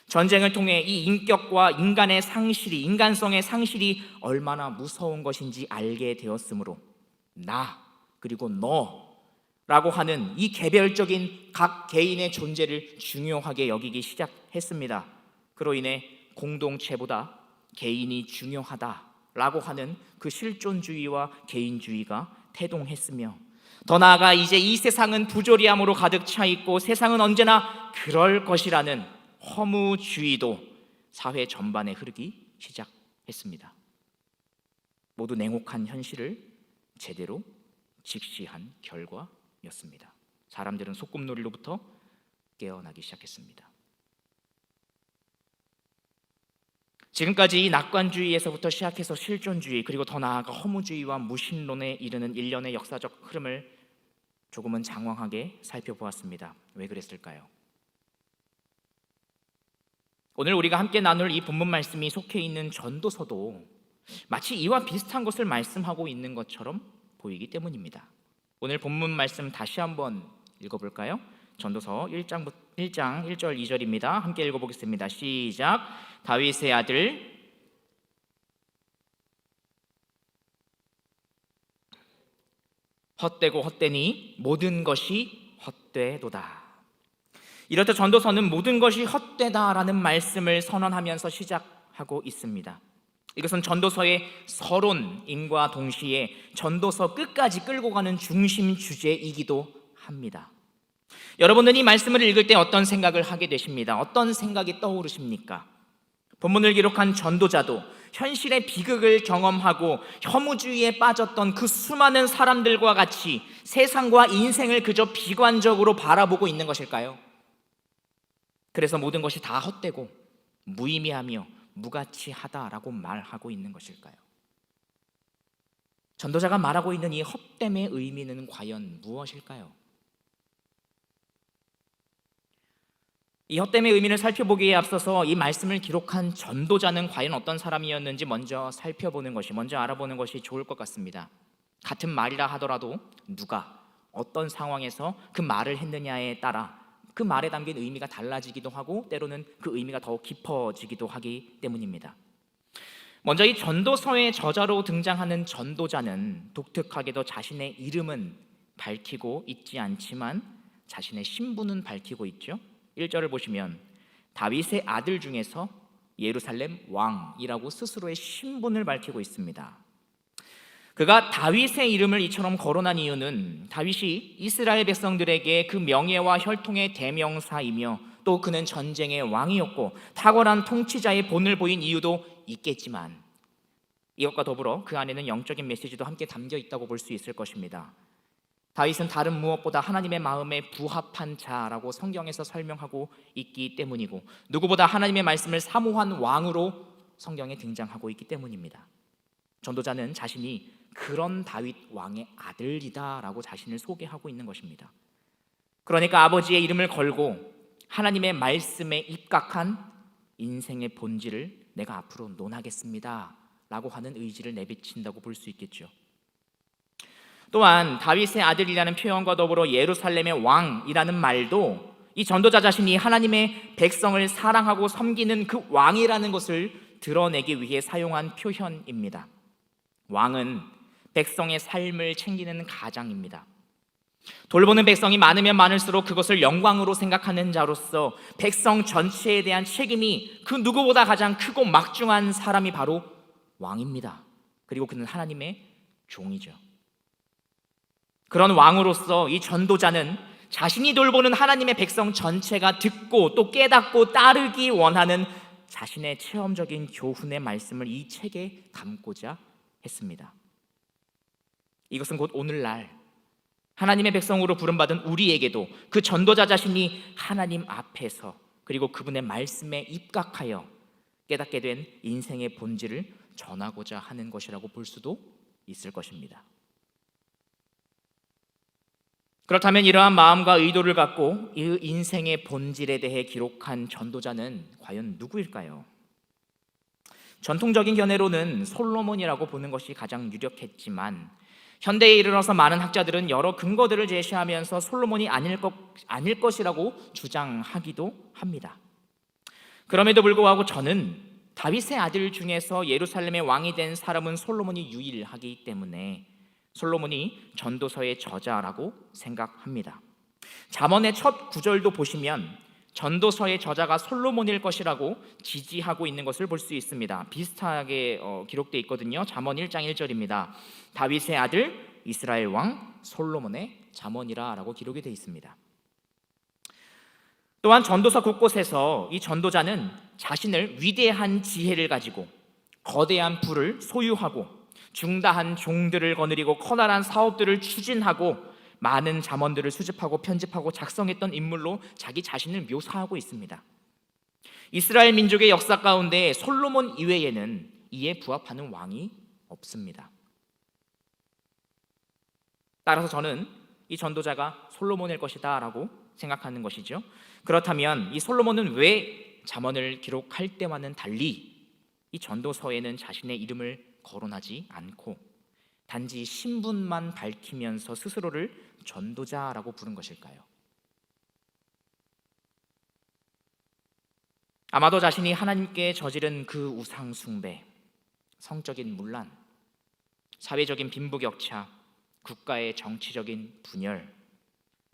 전쟁을 통해 이 인격과 인간의 상실이, 인간성의 상실이 얼마나 무서운 것인지 알게 되었으므로 나 그리고 너라고 하는 이 개별적인 각 개인의 존재를 중요하게 여기기 시작했습니다. 그로 인해 공동체보다 개인이 중요하다라고 하는 그 실존주의와 개인주의가 태동했으며, 더 나아가 이제 이 세상은 부조리함으로 가득 차 있고 세상은 언제나 그럴 것이라는 허무주의도 사회 전반에 흐르기 시작했습니다. 모두 냉혹한 현실을 제대로 직시한 결과였습니다. 사람들은 소꿉놀이로부터 깨어나기 시작했습니다. 지금까지 이 낙관주의에서부터 시작해서 실존주의, 그리고 더 나아가 허무주의와 무신론에 이르는 일련의 역사적 흐름을 조금은 장황하게 살펴보았습니다. 왜 그랬을까요? 오늘 우리가 함께 나눌 이 본문 말씀이 속해 있는 전도서도 마치 이와 비슷한 것을 말씀하고 있는 것처럼 보이기 때문입니다. 오늘 본문 말씀 다시 한번 읽어볼까요? 전도서 1장 1절 2절입니다. 함께 읽어보겠습니다. 시작. 다윗의 아들 헛되고 헛되니 모든 것이 헛되도다. 이렇듯 전도서는 모든 것이 헛되다라는 말씀을 선언하면서 시작하고 있습니다. 이것은 전도서의 서론임과 동시에 전도서 끝까지 끌고 가는 중심 주제이기도 합니다. 여러분은 이 말씀을 읽을 때 어떤 생각을 하게 되십니다. 어떤 생각이 떠오르십니까? 본문을 기록한 전도자도 현실의 비극을 경험하고 혐오주의에 빠졌던 그 수많은 사람들과 같이 세상과 인생을 그저 비관적으로 바라보고 있는 것일까요? 그래서 모든 것이 다 헛되고 무의미하며 무가치하다라고 말하고 있는 것일까요? 전도자가 말하고 있는 이 헛됨의 의미는 과연 무엇일까요? 이 헛됨의 의미를 살펴보기에 앞서서 이 말씀을 기록한 전도자는 과연 어떤 사람이었는지 먼저 알아보는 것이 좋을 것 같습니다. 같은 말이라 하더라도 누가 어떤 상황에서 그 말을 했느냐에 따라 그 말에 담긴 의미가 달라지기도 하고 때로는 그 의미가 더 깊어지기도 하기 때문입니다. 먼저 이 전도서의 저자로 등장하는 전도자는 독특하게도 자신의 이름은 밝히고 있지 않지만 자신의 신분은 밝히고 있죠. 1절을 보시면 다윗의 아들 중에서 예루살렘 왕이라고 스스로의 신분을 밝히고 있습니다. 그가 다윗의 이름을 이처럼 거론한 이유는 다윗이 이스라엘 백성들에게 그 명예와 혈통의 대명사이며 또 그는 전쟁의 왕이었고 탁월한 통치자의 본을 보인 이유도 있겠지만 이것과 더불어 그 안에는 영적인 메시지도 함께 담겨 있다고 볼 수 있을 것입니다. 다윗은 다른 무엇보다 하나님의 마음에 부합한 자라고 성경에서 설명하고 있기 때문이고 누구보다 하나님의 말씀을 사모한 왕으로 성경에 등장하고 있기 때문입니다. 전도자는 자신이 그런 다윗 왕의 아들이다라고 자신을 소개하고 있는 것입니다. 그러니까 아버지의 이름을 걸고 하나님의 말씀에 입각한 인생의 본질을 내가 앞으로 논하겠습니다 라고 하는 의지를 내비친다고 볼 수 있겠죠. 또한 다윗의 아들이라는 표현과 더불어 예루살렘의 왕이라는 말도 이 전도자 자신이 하나님의 백성을 사랑하고 섬기는 그 왕이라는 것을 드러내기 위해 사용한 표현입니다. 왕은 백성의 삶을 챙기는 가장입니다. 돌보는 백성이 많으면 많을수록 그것을 영광으로 생각하는 자로서 백성 전체에 대한 책임이 그 누구보다 가장 크고 막중한 사람이 바로 왕입니다. 그리고 그는 하나님의 종이죠. 그런 왕으로서 이 전도자는 자신이 돌보는 하나님의 백성 전체가 듣고 또 깨닫고 따르기 원하는 자신의 체험적인 교훈의 말씀을 이 책에 담고자 했습니다. 이것은 곧 오늘날 하나님의 백성으로 부름받은 우리에게도 그 전도자 자신이 하나님 앞에서 그리고 그분의 말씀에 입각하여 깨닫게 된 인생의 본질을 전하고자 하는 것이라고 볼 수도 있을 것입니다. 그렇다면 이러한 마음과 의도를 갖고 이 인생의 본질에 대해 기록한 전도자는 과연 누구일까요? 전통적인 견해로는 솔로몬이라고 보는 것이 가장 유력했지만 현대에 이르러서 많은 학자들은 여러 근거들을 제시하면서 솔로몬이 아닐 것이라고 주장하기도 합니다. 그럼에도 불구하고 저는 다윗의 아들 중에서 예루살렘의 왕이 된 사람은 솔로몬이 유일하기 때문에 솔로몬이 전도서의 저자라고 생각합니다. 잠언의 첫 구절도 보시면 전도서의 저자가 솔로몬일 것이라고 지지하고 있는 것을 볼 수 있습니다. 비슷하게 기록되어 있거든요. 잠언 1장 1절입니다. 다윗의 아들 이스라엘 왕 솔로몬의 잠언이라 라고 기록이 되어 있습니다. 또한 전도서 곳곳에서 이 전도자는 자신을 위대한 지혜를 가지고 거대한 부를 소유하고 중다한 종들을 거느리고 커다란 사업들을 추진하고 많은 잠언들을 수집하고 편집하고 작성했던 인물로 자기 자신을 묘사하고 있습니다. 이스라엘 민족의 역사 가운데 솔로몬 이외에는 이에 부합하는 왕이 없습니다. 따라서 저는 이 전도자가 솔로몬일 것이다 라고 생각하는 것이죠. 그렇다면 이 솔로몬은 왜 잠언을 기록할 때와는 달리 이 전도서에는 자신의 이름을 거론하지 않고 단지 신분만 밝히면서 스스로를 전도자라고 부른 것일까요? 아마도 자신이 하나님께 저지른 그 우상 숭배, 성적인 문란, 사회적인 빈부격차, 국가의 정치적인 분열,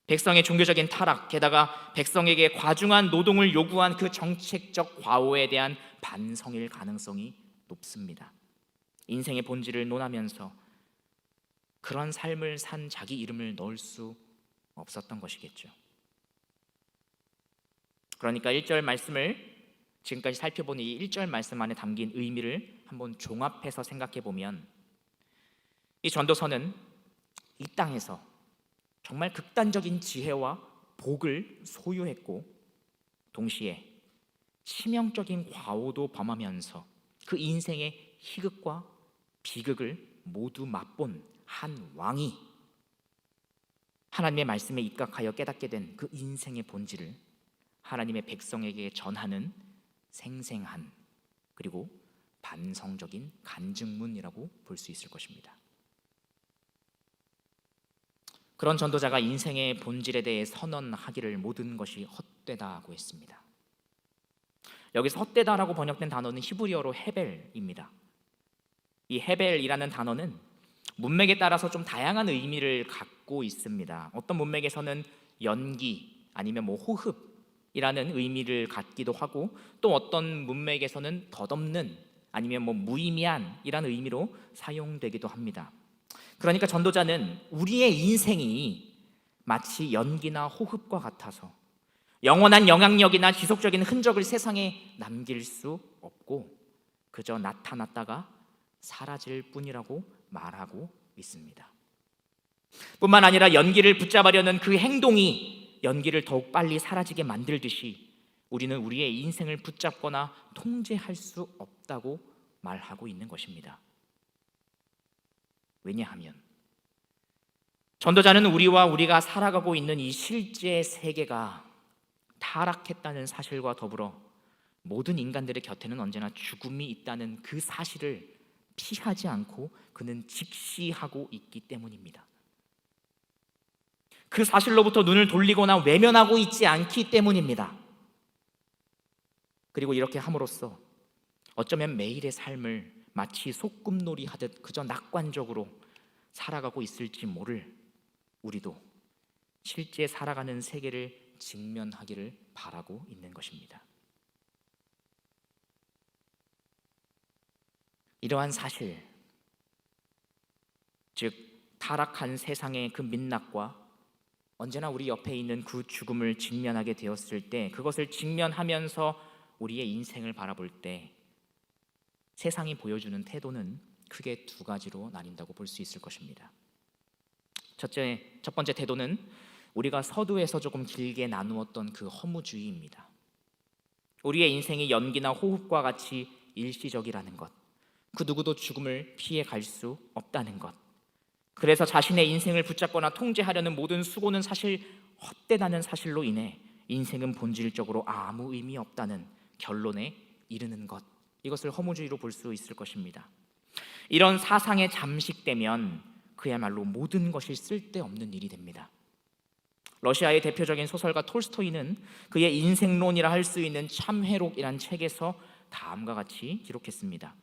백성의 종교적인 타락, 게다가 백성에게 과중한 노동을 요구한 그 정책적 과오에 대한 반성일 가능성이 높습니다. 인생의 본질을 논하면서 그런 삶을 산 자기 이름을 넣을 수 없었던 것이겠죠. 그러니까 1절 말씀을 지금까지 살펴본 이 1절 말씀 안에 담긴 의미를 한번 종합해서 생각해 보면 이 전도서는 이 땅에서 정말 극단적인 지혜와 복을 소유했고 동시에 치명적인 과오도 범하면서 그 인생의 희극과 비극을 모두 맛본 한 왕이 하나님의 말씀에 입각하여 깨닫게 된 그 인생의 본질을 하나님의 백성에게 전하는 생생한 그리고 반성적인 간증문이라고 볼 수 있을 것입니다. 그런 전도자가 인생의 본질에 대해 선언하기를 모든 것이 헛되다고 했습니다. 여기서 헛되다라고 번역된 단어는 히브리어로 헤벨입니다. 이 헤벨이라는 단어는 문맥에 따라서 좀 다양한 의미를 갖고 있습니다. 어떤 문맥에서는 연기 아니면 호흡이라는 의미를 갖기도 하고 또 어떤 문맥에서는 덧없는 아니면 무의미한이라는 의미로 사용되기도 합니다. 그러니까 전도자는 우리의 인생이 마치 연기나 호흡과 같아서 영원한 영향력이나 지속적인 흔적을 세상에 남길 수 없고 그저 나타났다가 사라질 뿐이라고 말하고 있습니다. 뿐만 아니라 연기를 붙잡으려는 그 행동이 연기를 더욱 빨리 사라지게 만들듯이 우리는 우리의 인생을 붙잡거나 통제할 수 없다고 말하고 있는 것입니다. 왜냐하면 전도자는 우리가 살아가고 있는 이 실제 세계가 타락했다는 사실과 더불어 모든 인간들의 곁에는 언제나 죽음이 있다는 그 사실을 피하지 않고 그는 직시하고 있기 때문입니다. 그 사실로부터 눈을 돌리거나 외면하고 있지 않기 때문입니다. 그리고 이렇게 함으로써 어쩌면 매일의 삶을 마치 소꿉놀이 하듯 그저 낙관적으로 살아가고 있을지 모를 우리도 실제 살아가는 세계를 직면하기를 바라고 있는 것입니다. 이러한 사실, 즉 타락한 세상의 그 민낯과 언제나 우리 옆에 있는 그 죽음을 직면하게 되었을 때 그것을 직면하면서 우리의 인생을 바라볼 때 세상이 보여주는 태도는 크게 두 가지로 나뉜다고 볼 수 있을 것입니다. 첫 번째 태도는 우리가 서두에서 조금 길게 나누었던 그 허무주의입니다. 우리의 인생이 연기나 호흡과 같이 일시적이라는 것, 그 누구도 죽음을 피해 갈 수 없다는 것, 그래서 자신의 인생을 붙잡거나 통제하려는 모든 수고는 사실 헛되다는 사실로 인해 인생은 본질적으로 아무 의미 없다는 결론에 이르는 것, 이것을 허무주의로 볼 수 있을 것입니다. 이런 사상에 잠식되면 그야말로 모든 것이 쓸데없는 일이 됩니다. 러시아의 대표적인 소설가 톨스토이는 그의 인생론이라 할 수 있는 참회록이란 책에서 다음과 같이 기록했습니다.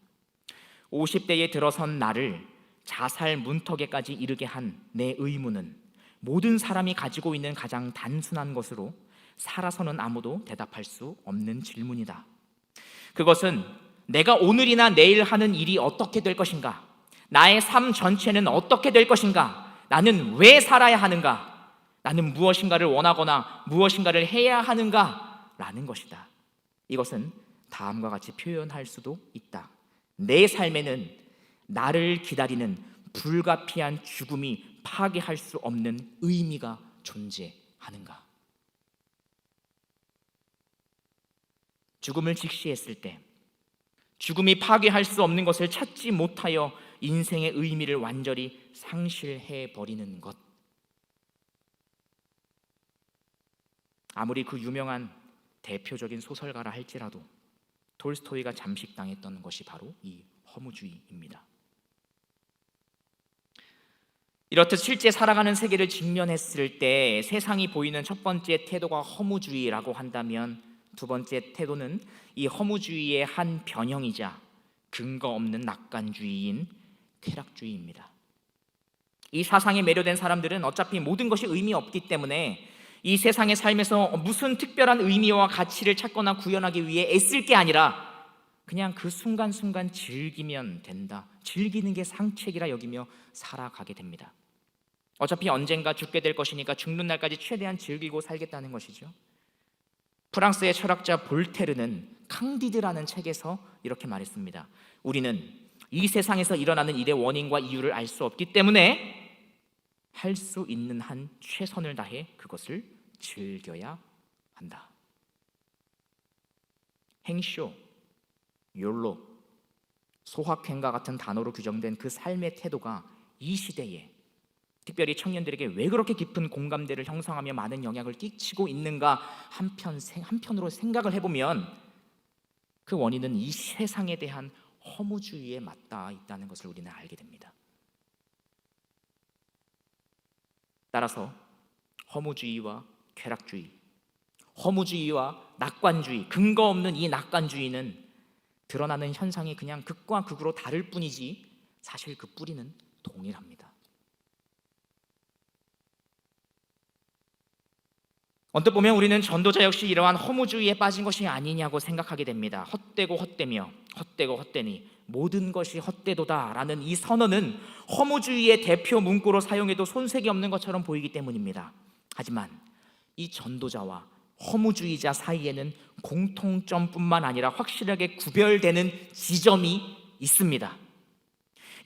50대에 들어선 나를 자살 문턱에까지 이르게 한 내 의무는 모든 사람이 가지고 있는 가장 단순한 것으로 살아서는 아무도 대답할 수 없는 질문이다. 그것은 내가 오늘이나 내일 하는 일이 어떻게 될 것인가? 나의 삶 전체는 어떻게 될 것인가? 나는 왜 살아야 하는가? 나는 무엇인가를 원하거나 무엇인가를 해야 하는가? 라는 것이다. 이것은 다음과 같이 표현할 수도 있다. 내 삶에는 나를 기다리는 불가피한 죽음이 파괴할 수 없는 의미가 존재하는가? 죽음을 직시했을 때 죽음이 파괴할 수 없는 것을 찾지 못하여 인생의 의미를 완전히 상실해 버리는 것. 아무리 그 유명한 대표적인 소설가라 할지라도 톨스토이가 잠식당했던 것이 바로 이 허무주의입니다. 이렇듯 실제 살아가는 세계를 직면했을 때 세상이 보이는 첫 번째 태도가 허무주의라고 한다면 두 번째 태도는 이 허무주의의 한 변형이자 근거 없는 낙관주의인 쾌락주의입니다. 이 사상에 매료된 사람들은 어차피 모든 것이 의미 없기 때문에 이 세상의 삶에서 무슨 특별한 의미와 가치를 찾거나 구현하기 위해 애쓸 게 아니라 그냥 그 순간순간 즐기면 된다, 즐기는 게 상책이라 여기며 살아가게 됩니다. 어차피 언젠가 죽게 될 것이니까 죽는 날까지 최대한 즐기고 살겠다는 것이죠. 프랑스의 철학자 볼테르는 캉디드라는 책에서 이렇게 말했습니다. 우리는 이 세상에서 일어나는 일의 원인과 이유를 알 수 없기 때문에 할 수 있는 한 최선을 다해 그것을 즐겨야 한다. 행쇼, 욜로, 소확행과 같은 단어로 규정된 그 삶의 태도가 이 시대에 특별히 청년들에게 왜 그렇게 깊은 공감대를 형성하며 많은 영향을 끼치고 있는가 한편으로 생각을 해보면 그 원인은 이 세상에 대한 허무주의에 맞닿아 있다는 것을 우리는 알게 됩니다. 따라서 허무주의와 쾌락주의, 허무주의와 낙관주의, 근거 없는 이 낙관주의는 드러나는 현상이 그냥 극과 극으로 다를 뿐이지 사실 그 뿌리는 동일합니다. 언뜻 보면 우리는 전도자 역시 이러한 허무주의에 빠진 것이 아니냐고 생각하게 됩니다. 헛되고 헛되며 헛되고 헛되니 모든 것이 헛되도다라는 이 선언은 허무주의의 대표 문구로 사용해도 손색이 없는 것처럼 보이기 때문입니다. 하지만 이 전도자와 허무주의자 사이에는 공통점뿐만 아니라 확실하게 구별되는 지점이 있습니다.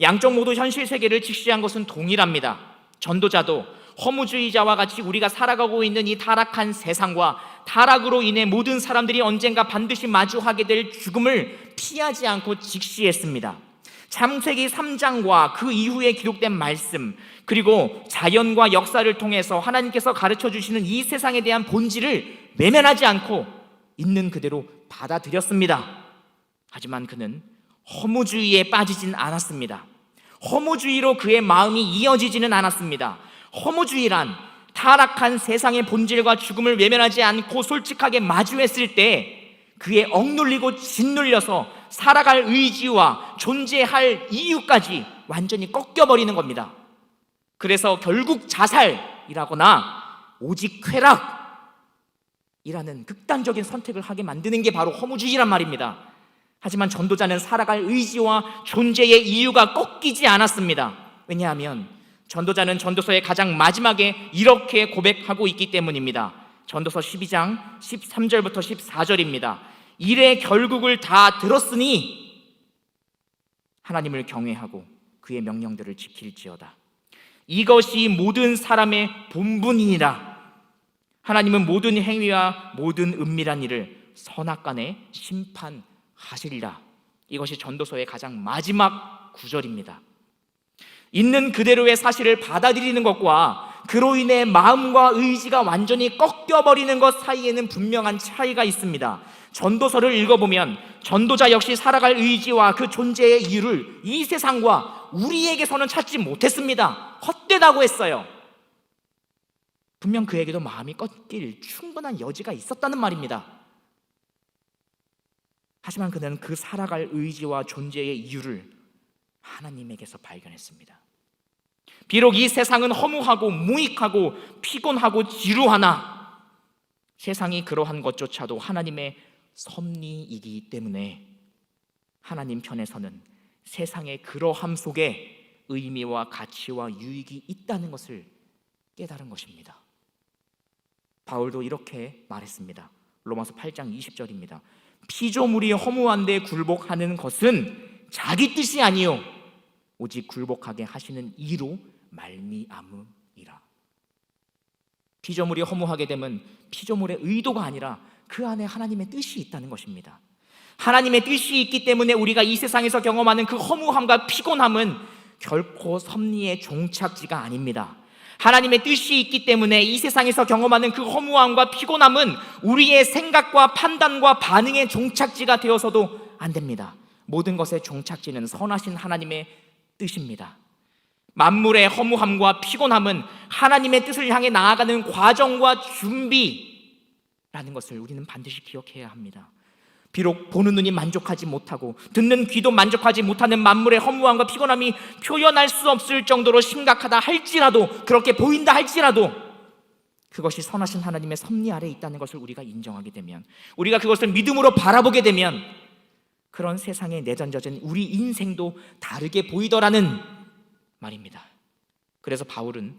양쪽 모두 현실 세계를 직시한 것은 동일합니다. 전도자도 허무주의자와 같이 우리가 살아가고 있는 이 타락한 세상과 타락으로 인해 모든 사람들이 언젠가 반드시 마주하게 될 죽음을 피하지 않고 직시했습니다. 창세기 3장과 그 이후에 기록된 말씀, 그리고 자연과 역사를 통해서 하나님께서 가르쳐 주시는 이 세상에 대한 본질을 외면하지 않고 있는 그대로 받아들였습니다. 하지만 그는 허무주의에 빠지진 않았습니다. 허무주의로 그의 마음이 이어지지는 않았습니다. 허무주의란 타락한 세상의 본질과 죽음을 외면하지 않고 솔직하게 마주했을 때 그의 억눌리고 짓눌려서 살아갈 의지와 존재할 이유까지 완전히 꺾여버리는 겁니다. 그래서 결국 자살이라거나 오직 쾌락이라는 극단적인 선택을 하게 만드는 게 바로 허무주의란 말입니다. 하지만 전도자는 살아갈 의지와 존재의 이유가 꺾이지 않았습니다. 왜냐하면 전도자는 전도서의 가장 마지막에 이렇게 고백하고 있기 때문입니다. 전도서 12장 13절부터 14절입니다. 일의 결국을 다 들었으니 하나님을 경외하고 그의 명령들을 지킬지어다. 이것이 모든 사람의 본분이니라. 하나님은 모든 행위와 모든 은밀한 일을 선악간에 심판하시리라. 이것이 전도서의 가장 마지막 구절입니다. 있는 그대로의 사실을 받아들이는 것과 그로 인해 마음과 의지가 완전히 꺾여버리는 것 사이에는 분명한 차이가 있습니다. 전도서를 읽어보면 전도자 역시 살아갈 의지와 그 존재의 이유를 이 세상과 우리에게서는 찾지 못했습니다. 헛되다고 했어요. 분명 그에게도 마음이 꺾일 충분한 여지가 있었다는 말입니다. 하지만 그는 그 살아갈 의지와 존재의 이유를 하나님에게서 발견했습니다. 비록 이 세상은 허무하고 무익하고 피곤하고 지루하나 세상이 그러한 것조차도 하나님의 섭리이기 때문에 하나님 편에서는 세상의 그러함 속에 의미와 가치와 유익이 있다는 것을 깨달은 것입니다. 바울도 이렇게 말했습니다. 로마서 8장 20절입니다. 피조물이 허무한 데 굴복하는 것은 자기 뜻이 아니요 오직 굴복하게 하시는 이로 말미암음이라. 피조물이 허무하게 되면 피조물의 의도가 아니라 그 안에 하나님의 뜻이 있다는 것입니다. 하나님의 뜻이 있기 때문에 우리가 이 세상에서 경험하는 그 허무함과 피곤함은 결코 섭리의 종착지가 아닙니다. 하나님의 뜻이 있기 때문에 이 세상에서 경험하는 그 허무함과 피곤함은 우리의 생각과 판단과 반응의 종착지가 되어서도 안 됩니다. 모든 것의 종착지는 선하신 하나님의 뜻입니다. 만물의 허무함과 피곤함은 하나님의 뜻을 향해 나아가는 과정과 준비라는 것을 우리는 반드시 기억해야 합니다. 비록 보는 눈이 만족하지 못하고 듣는 귀도 만족하지 못하는 만물의 허무함과 피곤함이 표현할 수 없을 정도로 심각하다 할지라도, 그렇게 보인다 할지라도 그것이 선하신 하나님의 섭리 아래에 있다는 것을 우리가 인정하게 되면, 우리가 그것을 믿음으로 바라보게 되면 그런 세상에 내던져진 우리 인생도 다르게 보이더라는 말입니다. 그래서 바울은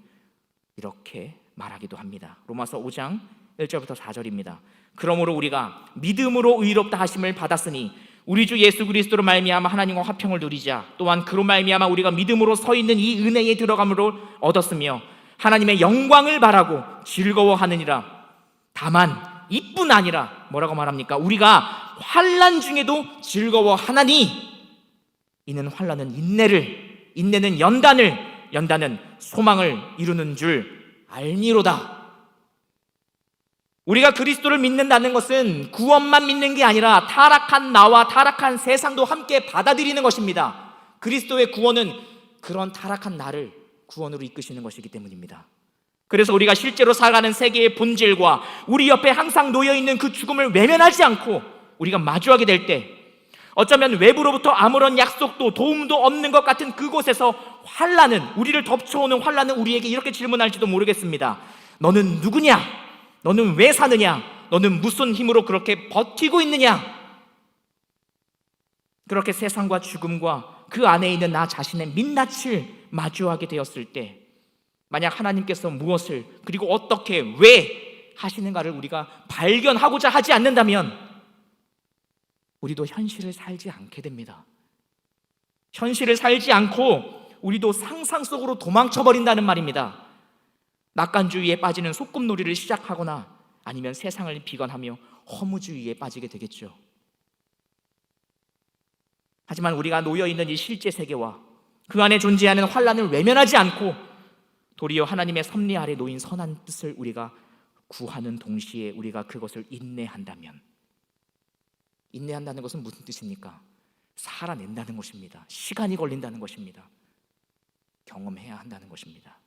이렇게 말하기도 합니다. 로마서 5장 1절부터 4절입니다. 그러므로 우리가 믿음으로 의롭다 하심을 받았으니 우리 주 예수 그리스도로 말미암아 하나님과 화평을 누리자. 또한 그로 말미암아 우리가 믿음으로 서 있는 이 은혜에 들어감으로 얻었으며 하나님의 영광을 바라고 즐거워하느니라. 다만 이뿐 아니라 뭐라고 말합니까? 우리가 환난 중에도 즐거워하나니 이는 환난은 인내를, 인내는 연단을, 연단은 소망을 이루는 줄 알미로다. 우리가 그리스도를 믿는다는 것은 구원만 믿는 게 아니라 타락한 나와 타락한 세상도 함께 받아들이는 것입니다. 그리스도의 구원은 그런 타락한 나를 구원으로 이끄시는 것이기 때문입니다. 그래서 우리가 실제로 살아가는 세계의 본질과 우리 옆에 항상 놓여있는 그 죽음을 외면하지 않고 우리가 마주하게 될 때, 어쩌면 외부로부터 아무런 약속도 도움도 없는 것 같은 그곳에서 환난은, 우리를 덮쳐오는 환난은 우리에게 이렇게 질문할지도 모르겠습니다. 너는 누구냐? 너는 왜 사느냐? 너는 무슨 힘으로 그렇게 버티고 있느냐? 그렇게 세상과 죽음과 그 안에 있는 나 자신의 민낯을 마주하게 되었을 때, 만약 하나님께서 무엇을, 그리고 어떻게, 왜 하시는가를 우리가 발견하고자 하지 않는다면 우리도 현실을 살지 않게 됩니다. 현실을 살지 않고 우리도 상상 속으로 도망쳐버린다는 말입니다. 낙관주의에 빠지는 소꿉놀이를 시작하거나 아니면 세상을 비관하며 허무주의에 빠지게 되겠죠. 하지만 우리가 놓여있는 이 실제 세계와 그 안에 존재하는 환난을 외면하지 않고 도리어 하나님의 섭리 아래 놓인 선한 뜻을 우리가 구하는 동시에 우리가 그것을 인내한다면, 인내한다는 것은 무슨 뜻입니까? 살아낸다는 것입니다. 시간이 걸린다는 것입니다. 경험해야 한다는 것입니다.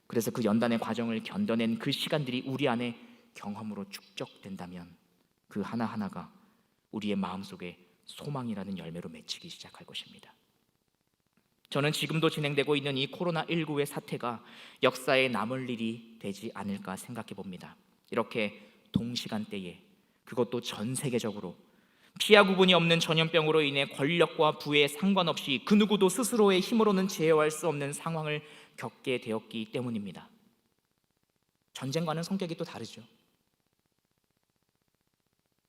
그래서 그 연단의 과정을 견뎌낸 그 시간들이 우리 안에 경험으로 축적된다면 그 하나하나가 우리의 마음속에 소망이라는 열매로 맺히기 시작할 것입니다. 저는 지금도 진행되고 있는 이 코로나19의 사태가 역사에 남을 일이 되지 않을까 생각해 봅니다. 이렇게 동시간대에, 그것도 전 세계적으로 피하 구분이 없는 전염병으로 인해 권력과 부에 상관없이 그 누구도 스스로의 힘으로는 제어할 수 없는 상황을 겪게 되었기 때문입니다. 전쟁과는 성격이 또 다르죠.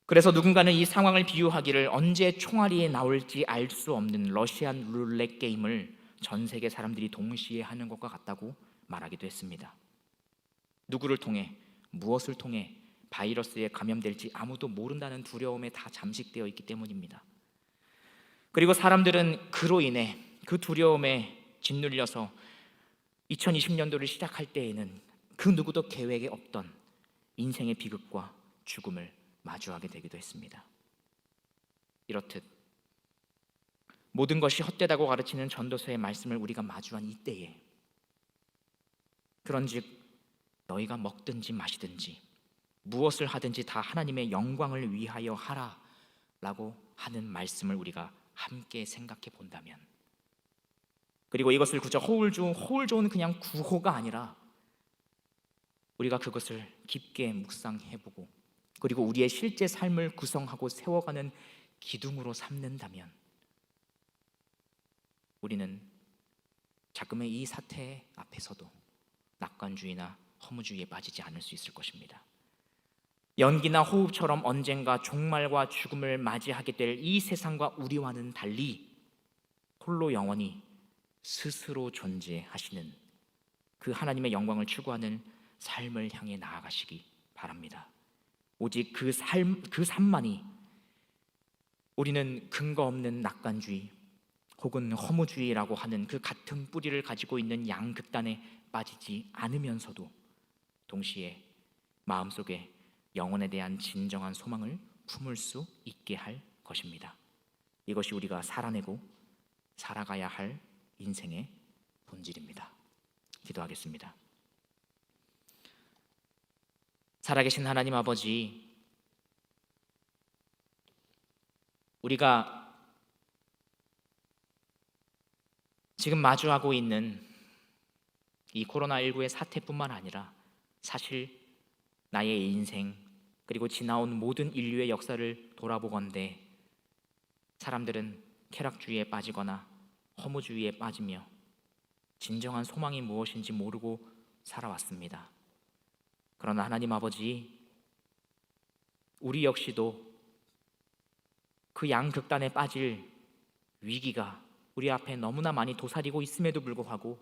그래서 누군가는 이 상황을 비유하기를 언제 총알이 나올지 알 수 없는 러시안 룰렛 게임을 전 세계 사람들이 동시에 하는 것과 같다고 말하기도 했습니다. 누구를 통해, 무엇을 통해 바이러스에 감염될지 아무도 모른다는 두려움에 다 잠식되어 있기 때문입니다. 그리고 사람들은 그로 인해 그 두려움에 짓눌려서 2020년도를 시작할 때에는 그 누구도 계획에 없던 인생의 비극과 죽음을 마주하게 되기도 했습니다. 이렇듯 모든 것이 헛되다고 가르치는 전도서의 말씀을 우리가 마주한 이때에, 그런즉 너희가 먹든지 마시든지 무엇을 하든지 다 하나님의 영광을 위하여 하라 라고 하는 말씀을 우리가 함께 생각해 본다면, 그리고 이것을 그저 호울 좋은 그냥 구호가 아니라 우리가 그것을 깊게 묵상해보고 그리고 우리의 실제 삶을 구성하고 세워가는 기둥으로 삼는다면 우리는 자금의 이 사태 앞에서도 낙관주의나 허무주의에 빠지지 않을 수 있을 것입니다. 연기나 호흡처럼 언젠가 종말과 죽음을 맞이하게 될 이 세상과 우리와는 달리 홀로 영원히 스스로 존재하시는 그 하나님의 영광을 추구하는 삶을 향해 나아가시기 바랍니다. 오직 그 삶만이 우리는 근거 없는 낙관주의 혹은 허무주의라고 하는 그 같은 뿌리를 가지고 있는 양극단에 빠지지 않으면서도 동시에 마음속에 영혼에 대한 진정한 소망을 품을 수 있게 할 것입니다. 이것이 우리가 살아내고 살아가야 할 인생의 본질입니다. 기도하겠습니다. 살아계신 하나님 아버지, 우리가 지금 마주하고 있는 이 코로나19의 사태뿐만 아니라 사실 나의 인생 그리고 지나온 모든 인류의 역사를 돌아보건대 사람들은 쾌락주의에 빠지거나 허무주의에 빠지며 진정한 소망이 무엇인지 모르고 살아왔습니다. 그러나 하나님 아버지, 우리 역시도 그 양극단에 빠질 위기가 우리 앞에 너무나 많이 도사리고 있음에도 불구하고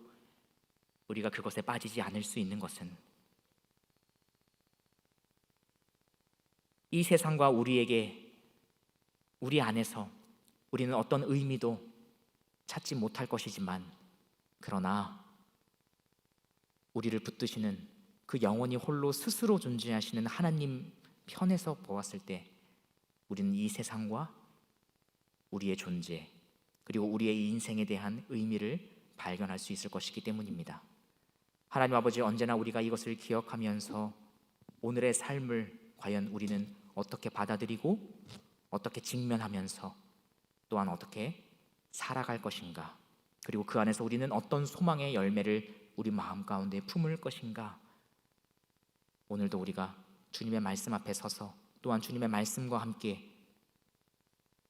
우리가 그것에 빠지지 않을 수 있는 것은 이 세상과 우리에게, 우리 안에서 우리는 어떤 의미도 찾지 못할 것이지만, 그러나 우리를 붙드시는 그 영원히 홀로 스스로 존재하시는 하나님 편에서 보았을 때 우리는 이 세상과 우리의 존재, 그리고 우리의 인생에 대한 의미를 발견할 수 있을 것이기 때문입니다. 하나님 아버지, 언제나 우리가 이것을 기억하면서 오늘의 삶을 과연 우리는 어떻게 받아들이고 어떻게 직면하면서 또한 어떻게 살아갈 것인가, 그리고 그 안에서 우리는 어떤 소망의 열매를 우리 마음 가운데 품을 것인가, 오늘도 우리가 주님의 말씀 앞에 서서 또한 주님의 말씀과 함께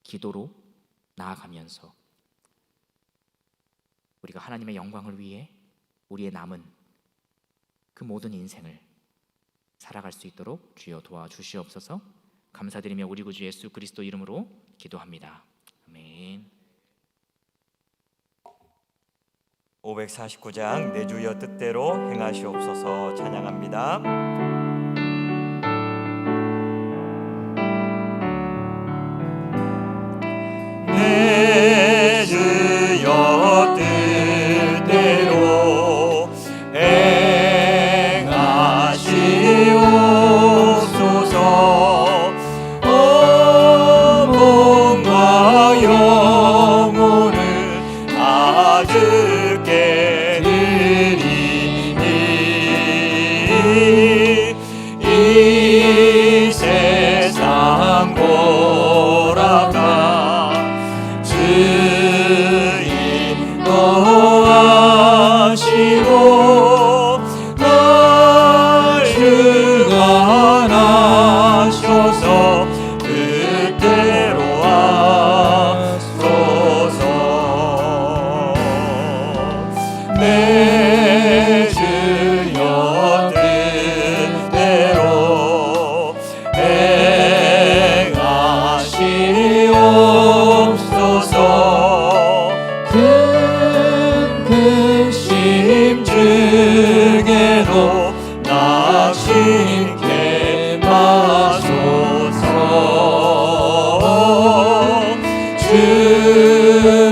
기도로 나아가면서 우리가 하나님의 영광을 위해 우리의 남은 그 모든 인생을 살아갈 수 있도록 주여 도와주시옵소서. 감사드리며 우리 구주 예수 그리스도 이름으로 기도합니다. 아멘.
549장 내 주여 뜻대로 행하시옵소서 찬양합니다. 내 주여 뜻대로 행하시옵소서. 몸과 영혼을 다 주께 드리니 이 세상 돌아가 주인 노하시고 날 주관하셔서 뜻대로 하소서. 내 주여 뜻대로 행하시옵소서. 큰 심중에도 낙심케 마소서.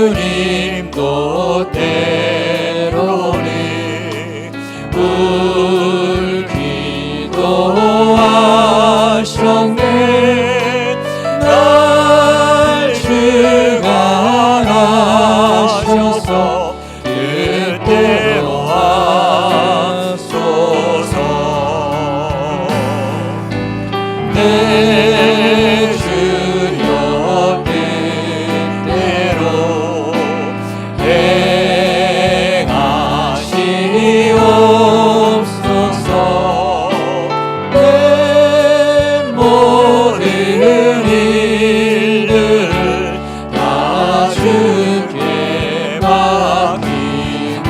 주님도 때로는 울기도 하셨네. 날 주관하셔서 뜻대로 하소서. 내 주여 뜻대로 행하시옵소서. 내 모든 일들을 다 주께 맡기고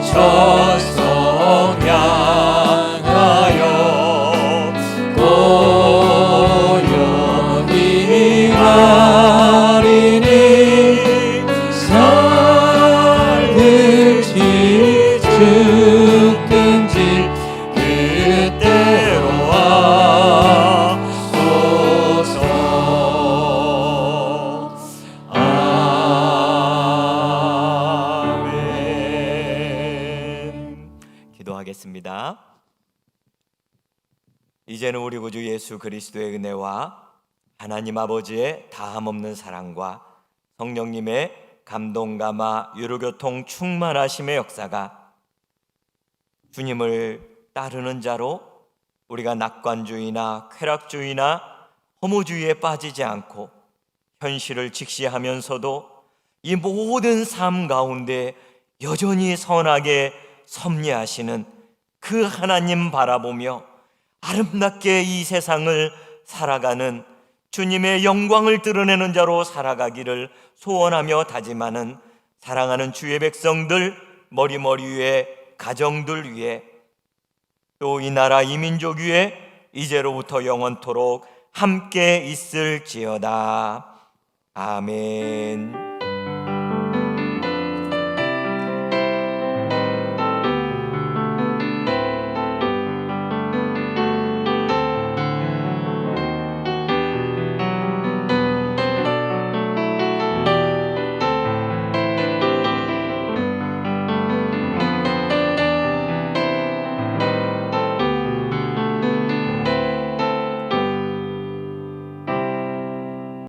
저천성 향하여 고요히 가리니 살든지 죽든지 그때로 하소서. 아멘. 기도하겠습니다. 이제는 우리 구주 예수 그리스도의 은혜와 하나님 아버지의 다함없는 사랑과 성령님의 감동감화 유로교통 충만하심의 역사가 주님을 따르는 자로 우리가 낙관주의나 쾌락주의나 허무주의에 빠지지 않고 현실을 직시하면서도 이 모든 삶 가운데 여전히 선하게 섭리하시는 그 하나님 바라보며 아름답게 이 세상을 살아가는 주님의 영광을 드러내는 자로 살아가기를 소원하며 다짐하는 사랑하는 주의 백성들 머리머리 위에 가정들 위에 또 이 나라 이 민족 위에 이제로부터 영원토록 함께 있을지어다. 아멘.